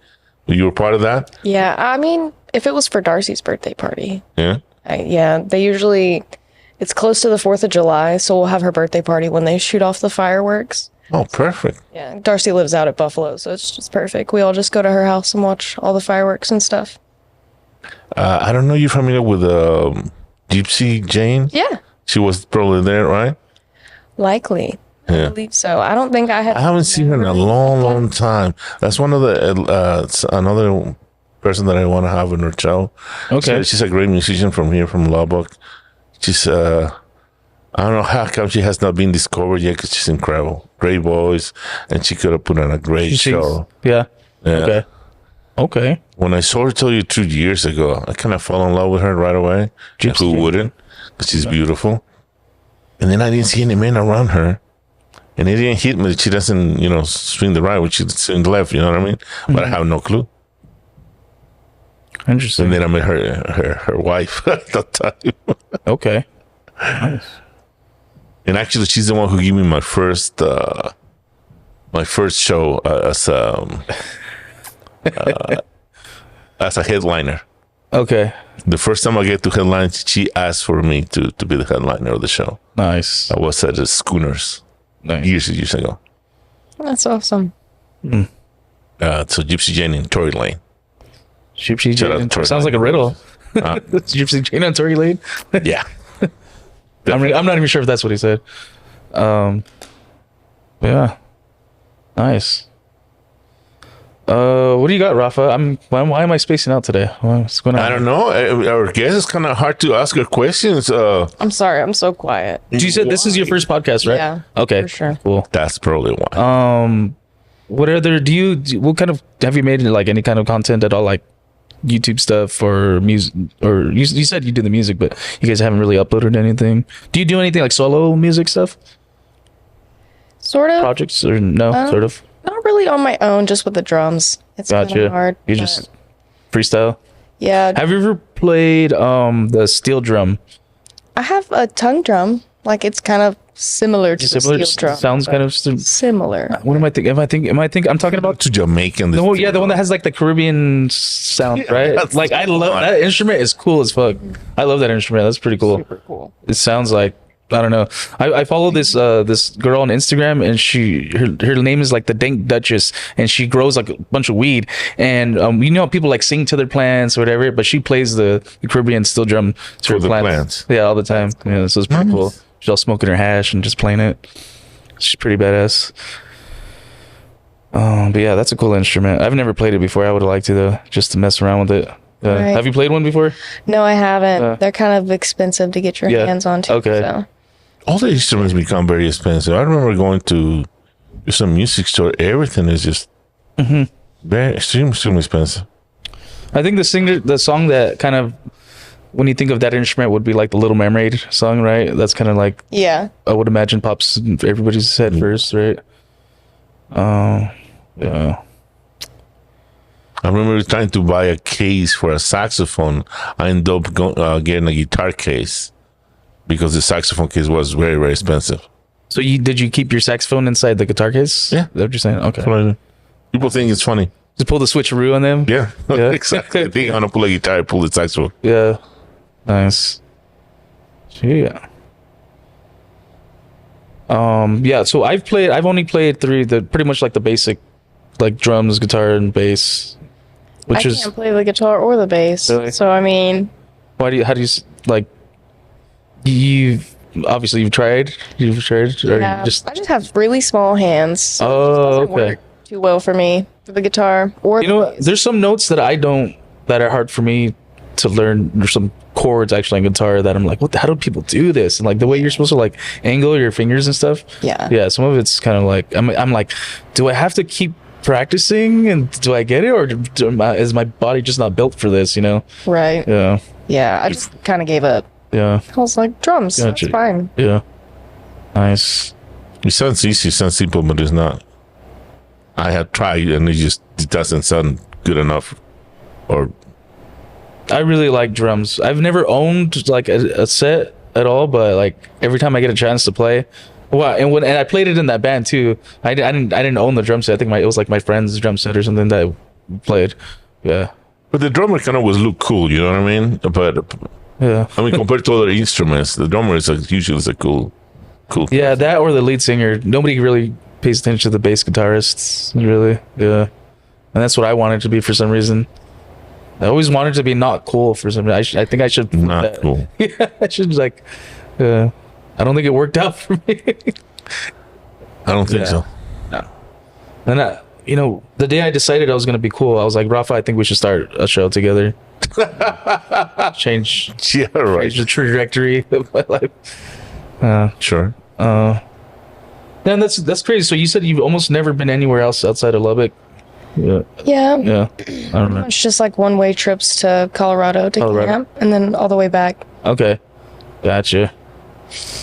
You were part of that? Yeah. I mean, if it was for Darcy's birthday party. Yeah? They usually... It's close to the 4th of July, so we'll have her birthday party when they shoot off the fireworks. Oh, perfect. Yeah. Darcy lives out at Buffalo, so it's just perfect. We all just go to her house and watch all the fireworks and stuff. I don't know. You familiar with Gypsy Jane? Yeah. She was probably there, right? Likely. Yeah. I believe so. I don't think I haven't seen her in a long time. That's one of the another person that I want to have in her show. Okay. She's a great musician from here, from Lubbock. She's I don't know how come she has not been discovered yet, because she's incredible. Great voice, and she could have put on a great show. Yeah. Okay. When I saw her, tell you 2 years ago, I kind of fell in love with her right away. Who wouldn't? Because she's beautiful. And then I didn't see any men around her. And it didn't hit me that she doesn't, swing the right when she's swing the left, you know what I mean? But I have no clue. Interesting. And then I met her wife at that time. Okay. Nice. And actually, she's the one who gave me my first show as a headliner. Okay. The first time I get to headline, she asked for me to be the headliner of the show. Nice. I was at the Schooners years ago. That's awesome. So Gypsy Jane in Tory Lane. Gypsy Jane. Sounds like a riddle. Gypsy Jane on Tory Lane. Yeah. I'm not even sure if that's what he said. Yeah. Nice. What do you got, Rafa? Why am I spacing out today? What's going on? I don't know. Our guest is kind of hard to ask her questions. I'm sorry, I'm so quiet. You said this is your first podcast, right? Yeah. Okay. For sure. Cool. That's probably why. What other what kind of have you made like any kind of content at all, like YouTube stuff or music? Or you said you do the music, but you guys haven't really uploaded anything. Do you do anything like solo music stuff? Sort of. Projects or no? Sort of. Not really on my own, just with the drums. It's kind of hard. You just freestyle? Yeah. Have you ever played the steel drum? I have a tongue drum. Like, it's kind of similar to the steel drum. Sounds kind of similar. What am I thinking? I'm talking about to Jamaican. No, yeah, the one that has like the Caribbean sound, right? Like, I love that instrument. Is cool as fuck. I love that instrument. That's pretty cool. Super cool. It sounds like, I don't know. I follow this this girl on Instagram, and her name is like the Dank Duchess, and she grows like a bunch of weed. And people like sing to their plants or whatever, but she plays the Caribbean steel drum to her plants. Yeah, all the time. Yeah, so it's pretty cool. She's all smoking her hash and just playing it. She's pretty badass. But yeah, that's a cool instrument. I've never played it before. I would like to though, just to mess around with it. Right. Have you played one before? No, I haven't. They're kind of expensive to get your hands on too. Okay. So. All the instruments become very expensive. I remember going to some music store. Everything is just very extremely expensive. I think the song that kind of, when you think of that instrument, would be like the Little Mermaid song, right? That's kind of like, yeah, I would imagine pops in everybody's head first, right? Yeah. I remember trying to buy a case for a saxophone. I ended up getting a guitar case because the saxophone case was very, very expensive. So did you keep your saxophone inside the guitar case? Yeah. Is that what you're saying? Okay. People think it's funny. Just pull the switcheroo on them. Yeah, Yeah. exactly. I think I'm gonna pull a guitar, pull the saxophone. Yeah. Nice. Yeah. Yeah, so I've only played pretty much like the basic, like drums, guitar, and bass, which I is can't play the guitar or the bass. Really? So I mean, how do you like, you've tried, or yeah, you just, I just have really small hands. So Oh, it just doesn't okay. work too well for me for the guitar or you the know what, bass. there's some notes that are hard for me to learn. There's some chords actually on guitar that I'm like, how do people do this? And like the way you're supposed to like angle your fingers and stuff. Yeah. Some of it's kind of like I'm like, do I have to keep practicing, and do I get it, or is my body just not built for this, Right. Yeah. Yeah. I just kind of gave up. Yeah. I was like, drums. Gotcha. That's fine. Yeah. Nice. It sounds easy, it sounds simple, but it's not. I have tried, and it doesn't sound good enough. Or I really like drums. I've never owned like a set at all, but like every time I get a chance to play, and I played it in that band too. I didn't own the drum set. I think it was like my friend's drum set or something that I played. Yeah. but the drummer kind of always look cool, you know what I mean? But Yeah. I mean, compared to other instruments, the drummer usually a cool. Yeah, that or the lead singer. Nobody really pays attention to the bass guitarists, really. Yeah. And that's what I wanted to be for some reason. I always wanted to be not cool for some reason. I think I should flip Not that. cool. Yeah, I should like. I don't think it worked out for me. I don't think Yeah. so. And the day I decided I was gonna be cool, I was like, Rafa, I think we should start a show together. Change Yeah, right. the trajectory of my life. Sure. Man, that's crazy. So you said you've almost never been anywhere else outside of Lubbock. Yeah. Yeah. Yeah. I don't know. It's just like one-way trips to Colorado to Colorado. camp, and then all the way back. Okay. Gotcha.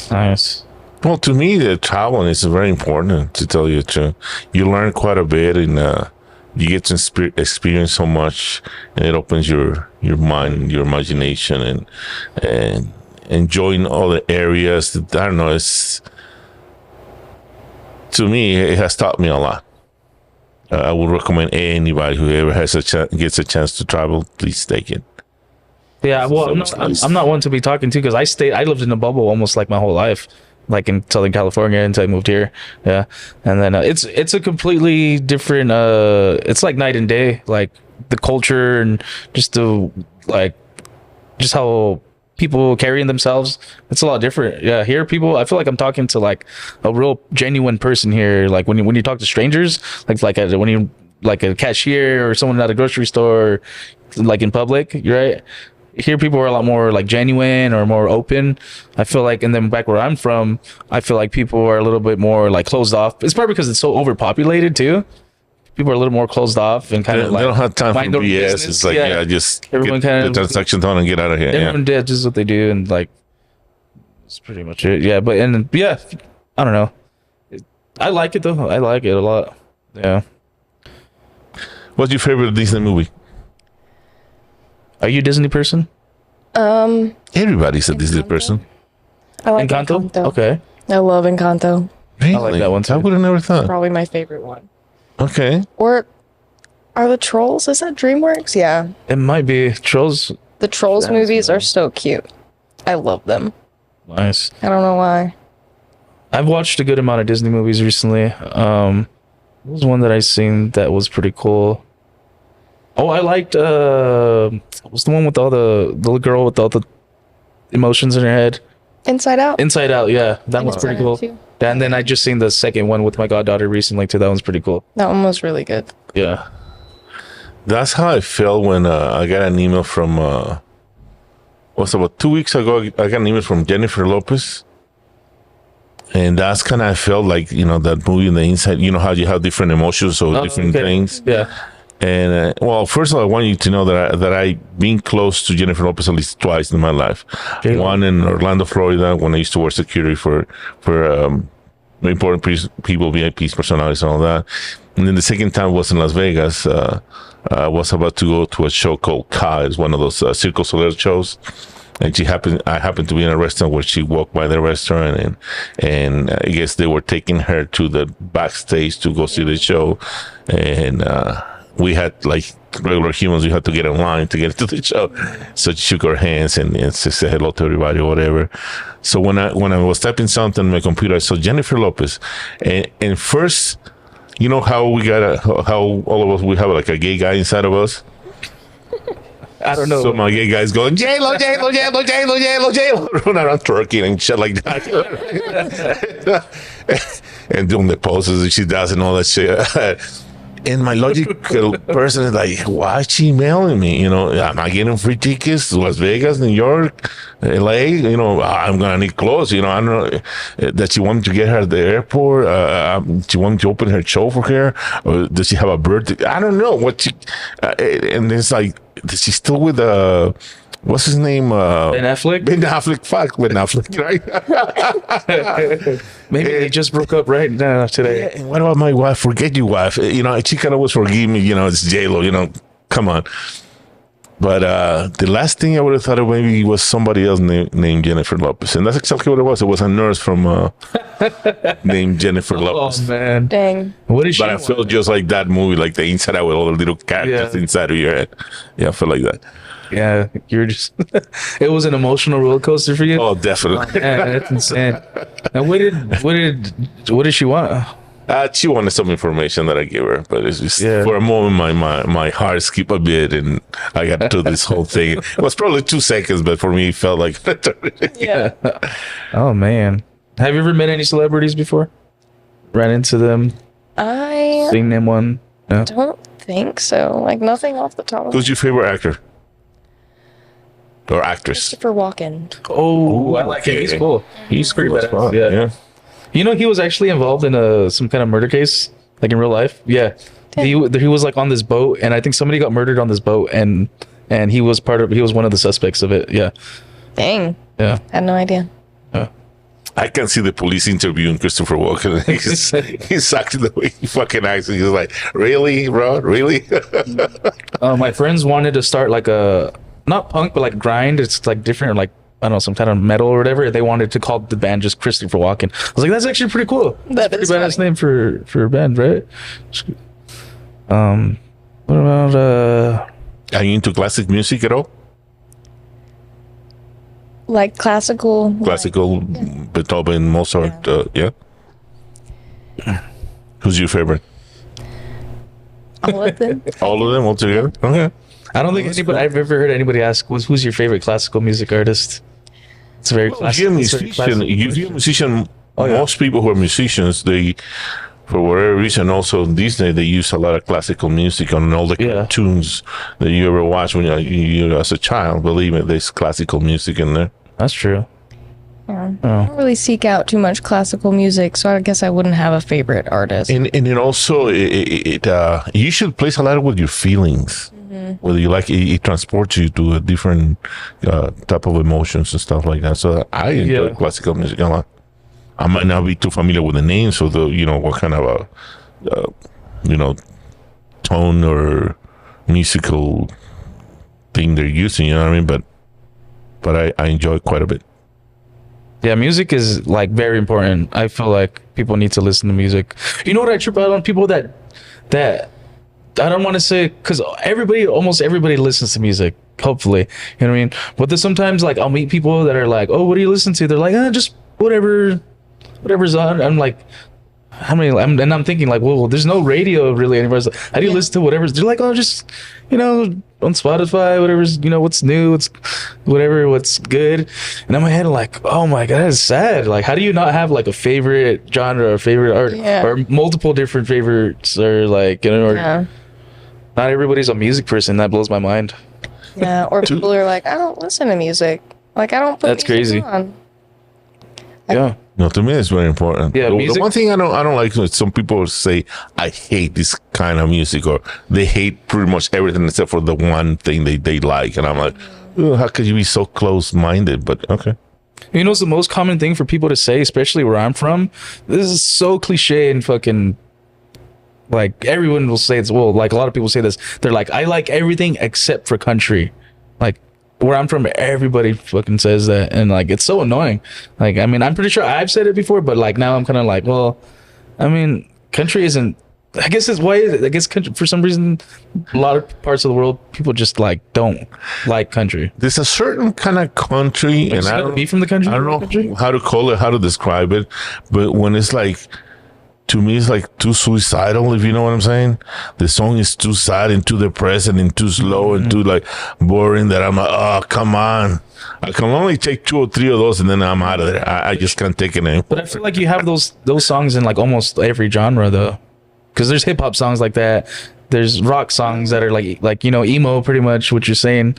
Nice. Well, to me, the traveling is very important, to tell you the truth. You learn quite a bit, and you get to experience so much, and it opens your mind, your imagination, and enjoying all the areas. I don't know. To me, it has taught me a lot. I would recommend anybody who ever gets a chance to travel, please take it. Yeah. Well, So I'm not one to be talking to, because I lived in a bubble almost like my whole life, like in Southern California until I moved here. Yeah. And then it's a completely different. It's like night and day. Like the culture and just just how people carrying themselves, it's a lot different. Yeah, here I feel like I'm talking to like a real genuine person here. Like when you talk to strangers, when you like a cashier or someone at a grocery store, like in public, right? Here people are a lot more like genuine or more open, I feel like. And then back where I'm from, I feel like people are a little bit more like closed off. It's probably because it's so overpopulated too. People are a little more closed off and kind of like they don't have time for mind their BS. business. It's like, just Everyone get kind the of- transaction done and get out of here. Everyone did just what they do, and like that's pretty much it. Yeah, I don't know. I like it though. I like it a lot. Yeah. What's your favorite Disney movie? Are you a Disney person? Everybody's a Disney Encanto. person. I like Encanto? Encanto. Okay. I love Encanto. Really? like that one, too. I would have never thought. Probably my favorite one. Okay. Or are the Trolls? Is that DreamWorks? Yeah. It might be Trolls. The Trolls Sounds movies good. are so cute. I love them. Nice. I don't know why. I've watched a good amount of Disney movies recently. There was one that I seen that was pretty cool. Oh, I liked what was the one with all the little girl with all the emotions in her head? Inside Out. Inside Out, yeah. That one's pretty Inside cool. Out too. And then I just seen the second one with my goddaughter recently too. That one's pretty cool. That one was really good. Yeah. That's how I felt when I got an email from, was about 2 weeks ago, I got an email from Jennifer Lopez. And that's kind of, I felt like, that movie in the inside, how you have different emotions or different Okay. things. Yeah. And well, first of all, I want you to know that I've been close to Jennifer Lopez at least twice in my life. Okay. One in Orlando, Florida, when I used to work security for important people, VIPs, personalities, and all that. And then the second time was in Las Vegas. I was about to go to a show called Ka. It's one of those Circo Soleil shows. and I happened to be in a restaurant where she walked by the restaurant, and I guess they were taking her to the backstage to go see the show, and we had, like regular humans, we had to get in line to get into the show. So she shook our hands and said hello to everybody or whatever. So when I was typing something on my computer, I saw Jennifer Lopez, and first, you know how how all of us, we have like a gay guy inside of us. I don't know. So my gay guy's going, J-Lo, J-Lo, J-Lo, J-Lo, J-Lo, J-Lo, running around twerking and shit like that. And doing the poses that she does and all that shit. And my logical person is like, why is she emailing me? You know, am I getting free tickets to Las Vegas, New York, LA? You know, I'm going to need clothes. You know, I don't know that she wanted to get her at the airport. She wanted to open her show for her. Or does she have a birthday? I don't know what she, and it's like, is she still with what's his name? Ben Affleck? Ben Affleck. Fuck Ben Affleck, right? Maybe they just broke up right now today. And what about my wife? Forget your wife. You know, she can always forgive me. You know, it's J-Lo. You know, come on. But the last thing I would have thought of maybe was somebody else named Jennifer Lopez. And that's exactly what it was. It was a nurse from named Jennifer Lopez. Oh, man. Dang. What is she? But I felt just like that movie, like the Inside Out with all the little characters inside of your head. Yeah, I felt like that. Yeah, you're just. It was an emotional roller coaster for you. Oh, definitely. Yeah, that's insane. And what did she want? She wanted some information that I gave her, but it's just for a moment my heart skipped a bit, and I got to this whole thing. It was probably 2 seconds, but for me, it felt like. Yeah. Oh man, have you ever met any celebrities before? Ran into them? I Seen them one? No. don't think so. Like nothing off the top of Who's your favorite actor or actress? Christopher Walken. Oh, I like him. He's cool. He's pretty That's badass. fun, Yeah. You know, he was actually involved in some kind of murder case, like in real life. Yeah. He was like on this boat, and I think somebody got murdered on this boat, and he was one of the suspects of it. Yeah. Dang. Yeah. Had no idea. I can see the police interviewing Christopher Walken. He's acting the way he fucking acts. He's like, really, bro? Really? My friends wanted to start like a not punk, but like grind. It's like different, like I don't know, some kind of metal or whatever. They wanted to call the band just Christopher Walken. I was like, that's actually pretty cool. That's a pretty badass name for a band, right? What about Are you into classic music at all? Like classical. Classical, Beethoven, Mozart, yeah. Who's your favorite? All of them. All of them altogether? Okay. I don't think anybody I've ever heard anybody ask who's your favorite classical music artist. It's very If you're a musician, most people who are musicians, they, for whatever reason, also these days they use a lot of classical music on all the cartoons that you ever watch when you as a child. Believe me, there's classical music in there. That's true. Yeah. I don't really seek out too much classical music, so I guess I wouldn't have a favorite artist. And it also you should place a lot with your feelings. Whether you like it transports you to a different type of emotions and stuff like that. So I enjoy classical music a lot. I might not be too familiar with the names or what kind of tone or musical thing they're using. You know what I mean? But I enjoy it quite a bit. Yeah, music is like very important. I feel like people need to listen to music. You know what I trip out on? People that I don't want to say, because almost everybody listens to music, hopefully, you know what I mean? But there's sometimes like I'll meet people that are like, oh, what do you listen to? They're like, just whatever's on. I'm like, and I'm thinking like, well, there's no radio really anymore. Like, how do you listen to whatever's? They're like, oh, just on Spotify, whatever's what's new, what's good. And in my head, like, oh my god, that's sad. Like, how do you not have like a favorite genre or favorite art or multiple different favorites or like not everybody's a music person. That blows my mind. Yeah, or people are like, I don't listen to music. Like, I don't put That's music crazy. on. Yeah. No, to me it's very important. Yeah, the one thing I don't like is some people say I hate this kind of music, or they hate pretty much everything except for the one thing they like, and I'm like, oh, how could you be so close-minded? But okay. It's the most common thing for people to say, especially where I'm from. This is so cliche and fucking like everyone will say it's like a lot of people say this. They're like, I like everything except for country. Like, where I'm from, everybody fucking says that, and like it's so annoying. Like, I mean, I'm pretty sure I've said it before, but like now I'm kind of like, well, I mean, country isn't. I guess it's why. I guess country, for some reason, a lot of parts of the world, people just like don't like country. There's a certain kind of country, and I don't be from the country. I don't know how to call it, how to describe it, but when it's like, to me, it's like too suicidal, if you know what I'm saying. The song is too sad and too depressing and too slow and too like boring that I'm like, oh, come on. I can only take 2 or 3 of those and then I'm out of there. I just can't take it anymore. But I feel like you have those songs in like almost every genre though, because there's hip hop songs like that. There's rock songs that are like you know, emo, pretty much what you're saying.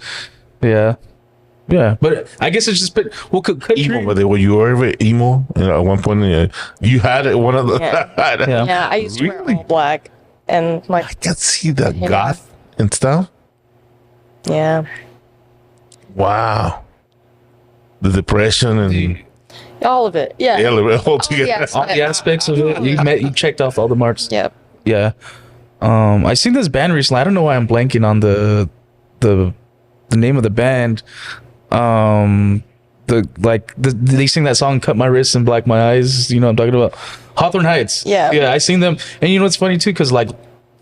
Yeah. Yeah, but I guess it's just country. Emo, but were you ever emo? You know, at one point, you had it. One of the. Yeah. Yeah, I used to wear all black, and I can see the goth and stuff. Yeah. Wow. The depression and all of it. Yeah. All together. All the aspects of it. You checked off all the marks. Yep. Yeah. I seen this band recently. I don't know why I'm blanking on the name of the band. They sing that song "Cut My Wrists and Black My Eyes." You know what I'm talking about? Hawthorne Heights. Yeah, I seen them, and you know what's funny too, because like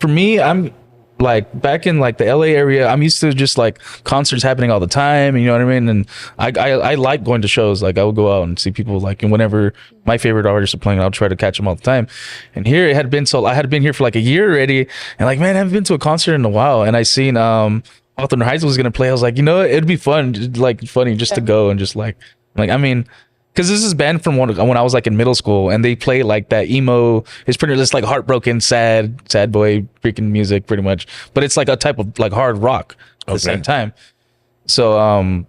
for me, I'm like back in like the LA area. I'm used to just like concerts happening all the time, and you know what I mean. And I like going to shows. Like I would go out and see people. Like, and whenever my favorite artists are playing, I'll try to catch them all the time. And here I had been here for like a year already, and like, man, I haven't been to a concert in a while. And I seen Hawthorne Heights was gonna play. I was like, you know what? It'd be fun, funny just to go and just like I mean, because this is band from when I was like in middle school, and they play like that emo. It's pretty just like heartbroken, sad boy freaking music, pretty much. But it's like a type of like hard rock at the same time. So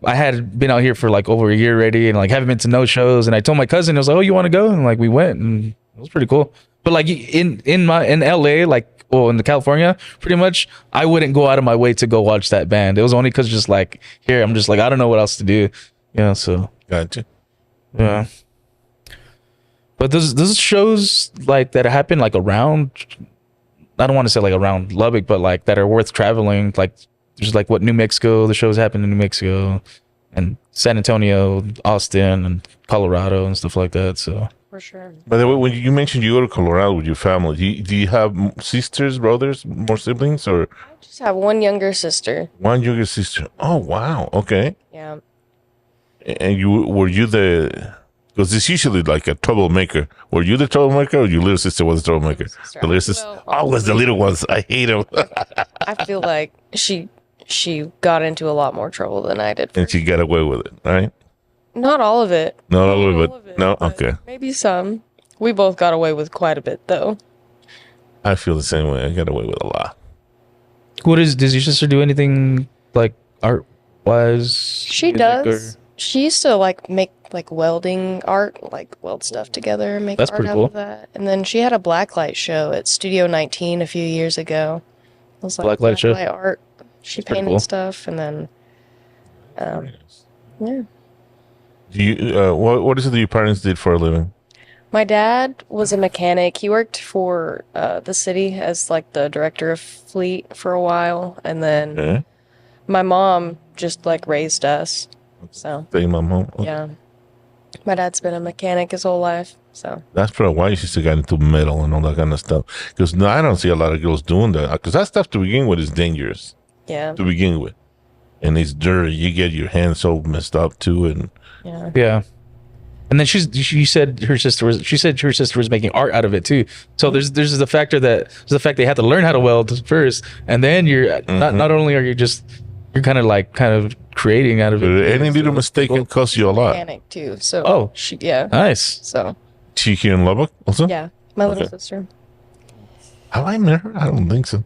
I had been out here for like over a year already, and like haven't been to no shows. And I told my cousin, I was like, oh, you want to go? And like we went, and it was pretty cool. But like in LA, like. Well, in the California, pretty much, I wouldn't go out of my way to go watch that band. It was only because just like here, I'm just like I don't know what else to do, you know. So gotcha. Yeah. But those shows like that happen like around. I don't want to say like around Lubbock, but like that are worth traveling. Like there's like New Mexico. The shows happen in New Mexico, and San Antonio, Austin, and Colorado, and stuff like that. So. For sure. By the way, when you mentioned you go to Colorado with your family, do you have sisters, brothers, more siblings, or? I just have one younger sister. One younger sister. Oh wow. Okay. Yeah. And were you because it's usually like a troublemaker. Were you the troublemaker, or your little sister was the troublemaker? The little sister. Well, was the little ones. I hate them. I feel like she got into a lot more trouble than I did. And she got away with it, right? Not all of it. Not all of it. No? Okay. Maybe some. We both got away with quite a bit, though. I feel the same way. I got away with a lot. Does your sister do anything like art-wise? She does. She used to like make like welding art, like weld stuff together and make That's art pretty out cool. of that. And then she had a blacklight show at Studio 19 a few years ago. It was like Blacklight show? art. She pretty painted cool. stuff, and then yeah. Do you? What is it that your parents did for a living? My dad was a mechanic. He worked for the city as like the director of fleet for a while, and then Okay. my mom just like raised us. So Stay my mom. Okay. yeah, my dad's been a mechanic his whole life. So That's probably why she still got into metal and all that kind of stuff. Because now I don't see a lot of girls doing that. Because that stuff to begin with is dangerous yeah, to begin with, and it's dirty. You get your hands so messed up too, and yeah. Yeah. And then she said her sister was making art out of it too. So there's the fact they had to learn how to weld first, and then you're not only are you just you're kind of creating out of it. any little mistake can cost you a lot. Mechanic too. So Oh. yeah. Nice. So She here in Lubbock also? yeah, my little Okay. sister. Have I met her? I don't think so.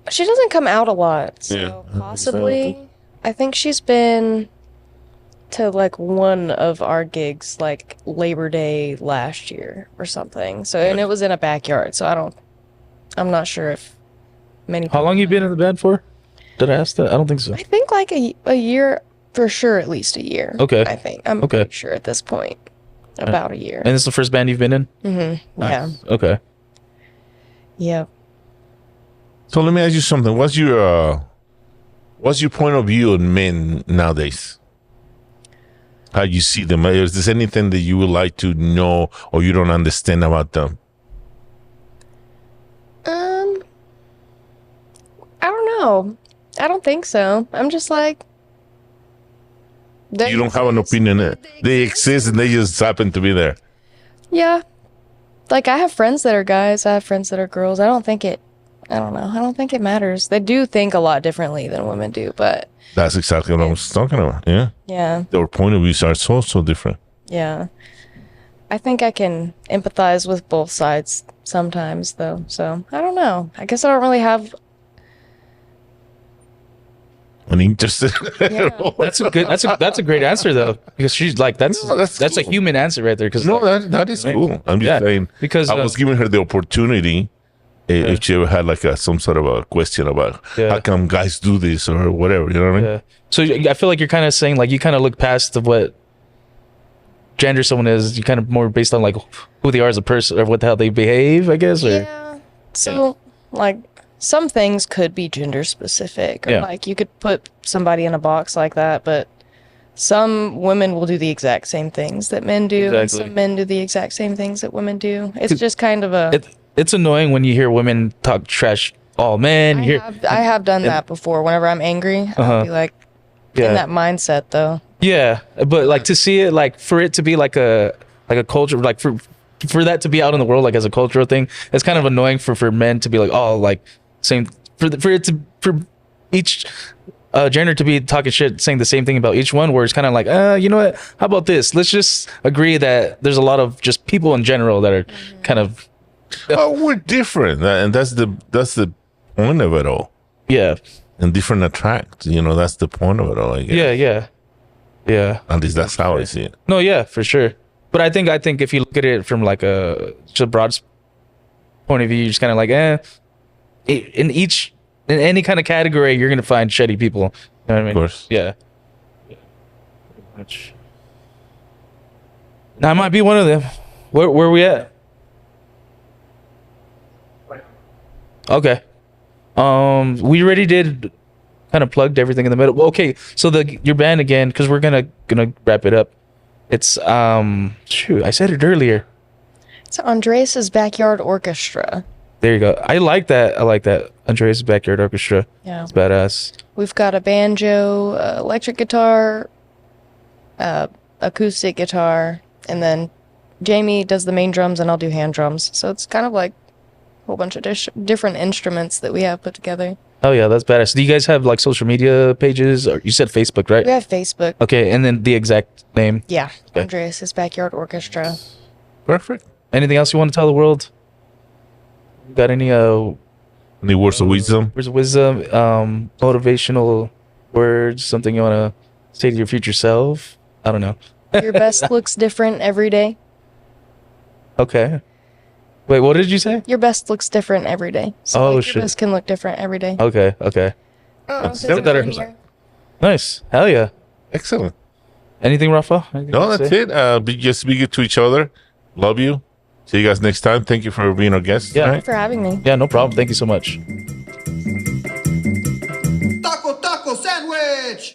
She doesn't come out a lot, so Yeah. possibly. I think she's been to like one of our gigs like Labor Day last year or something. So and it was in a backyard, so I'm not sure if many How long you been in the band for? Did I ask that? I don't think so. I think like a year for sure, at least a year. Okay. I think. I'm Okay. pretty sure at this point. About a year. And this is the first band you've been in? Mm-hmm. Yeah. Nice. Okay. Yeah. So let me ask you something. What's your What's your point of view on men nowadays? How you see them? Is there anything that you would like to know or you don't understand about them? I don't know. I don't think so. I'm just like, You don't have an opinion. They exist and they just happen to be there. yeah. Like, I have friends that are guys. I have friends that are girls. I don't think it matters. They do think a lot differently than women do, but That's exactly what I was talking about. Yeah. yeah, Their point of views are so different. yeah. I think I can empathize with both sides sometimes, though. So, I don't know. I guess I don't really have. And interested. Yeah. That's a great answer though, because she's like that's No, that's a cool. human answer right there. Because No, that is cool. I'm just Yeah, saying. because, I was giving her the opportunity if she ever had like some sort of a question about Yeah. how come guys do this or whatever. You know what I mean? yeah. So I feel like you're kind of saying like you kind of look past of what gender someone is. You kind of more based on like who they are as a person or what the hell they behave, I guess. Or Yeah. So, like, some things could be gender specific, or Yeah. like you could put somebody in a box like that, but some women will do the exact same things that men do, and Exactly. some men do the exact same things that women do. It's just kind of a. it's annoying when you hear women talk trash. Oh man, you hear I have done that before. Whenever I'm angry, I'll be like in that mindset though. Yeah, but like to see it, like for it to be like a culture, like for that to be out in the world, like as a cultural thing, it's kind of annoying for men to be like, oh, like same for each gender to be talking shit, saying the same thing about each one. Where it's kind of like, you know what? How about this? Let's just agree that there's a lot of just people in general that are kind of Oh, we're different, and that's the point of it all. yeah, And different attract. You know, that's the point of it all. I guess. yeah. At least that's how I see it. No, yeah, for sure. But I think if you look at it from like a just broad point of view, you're just kind of like, in any kind of category, you're gonna find shitty people. You know what I mean? Of course. Yeah. Pretty much. Now I might be one of them. Where are we at? Okay. We already did kind of plugged everything in the middle. Okay, so your band again, because we're gonna wrap it up. It's shoot, I said it earlier. It's Andreas's Backyard Orchestra. There you go. I like that. Andreas' Backyard Orchestra. Yeah. It's badass. We've got a banjo, electric guitar, acoustic guitar, and then Jamie does the main drums and I'll do hand drums. So it's kind of like a whole bunch of different instruments that we have put together. Oh yeah, that's badass. Do you guys have like social media pages? Or you said Facebook, right? We have Facebook. Okay, and then the exact name. Yeah. Okay. Andreas's Backyard Orchestra. Perfect. Anything else you want to tell the world? Got any Any words of wisdom? words of wisdom, motivational words, something you want to say to your future self? I don't know. Your best looks different every day. Okay. Wait, what did you say? Your best looks different every day. So Oh, like, shit. your best can look different every day. Okay. That's Nice. Hell yeah. excellent. Anything, Rafa? Anything No, to that's say? it. Just be good to each other. Love you. See you guys next time. Thank you for being our guest. Yeah. tonight. For having me. Yeah, no problem. Thank you so much. Taco, taco, sandwich!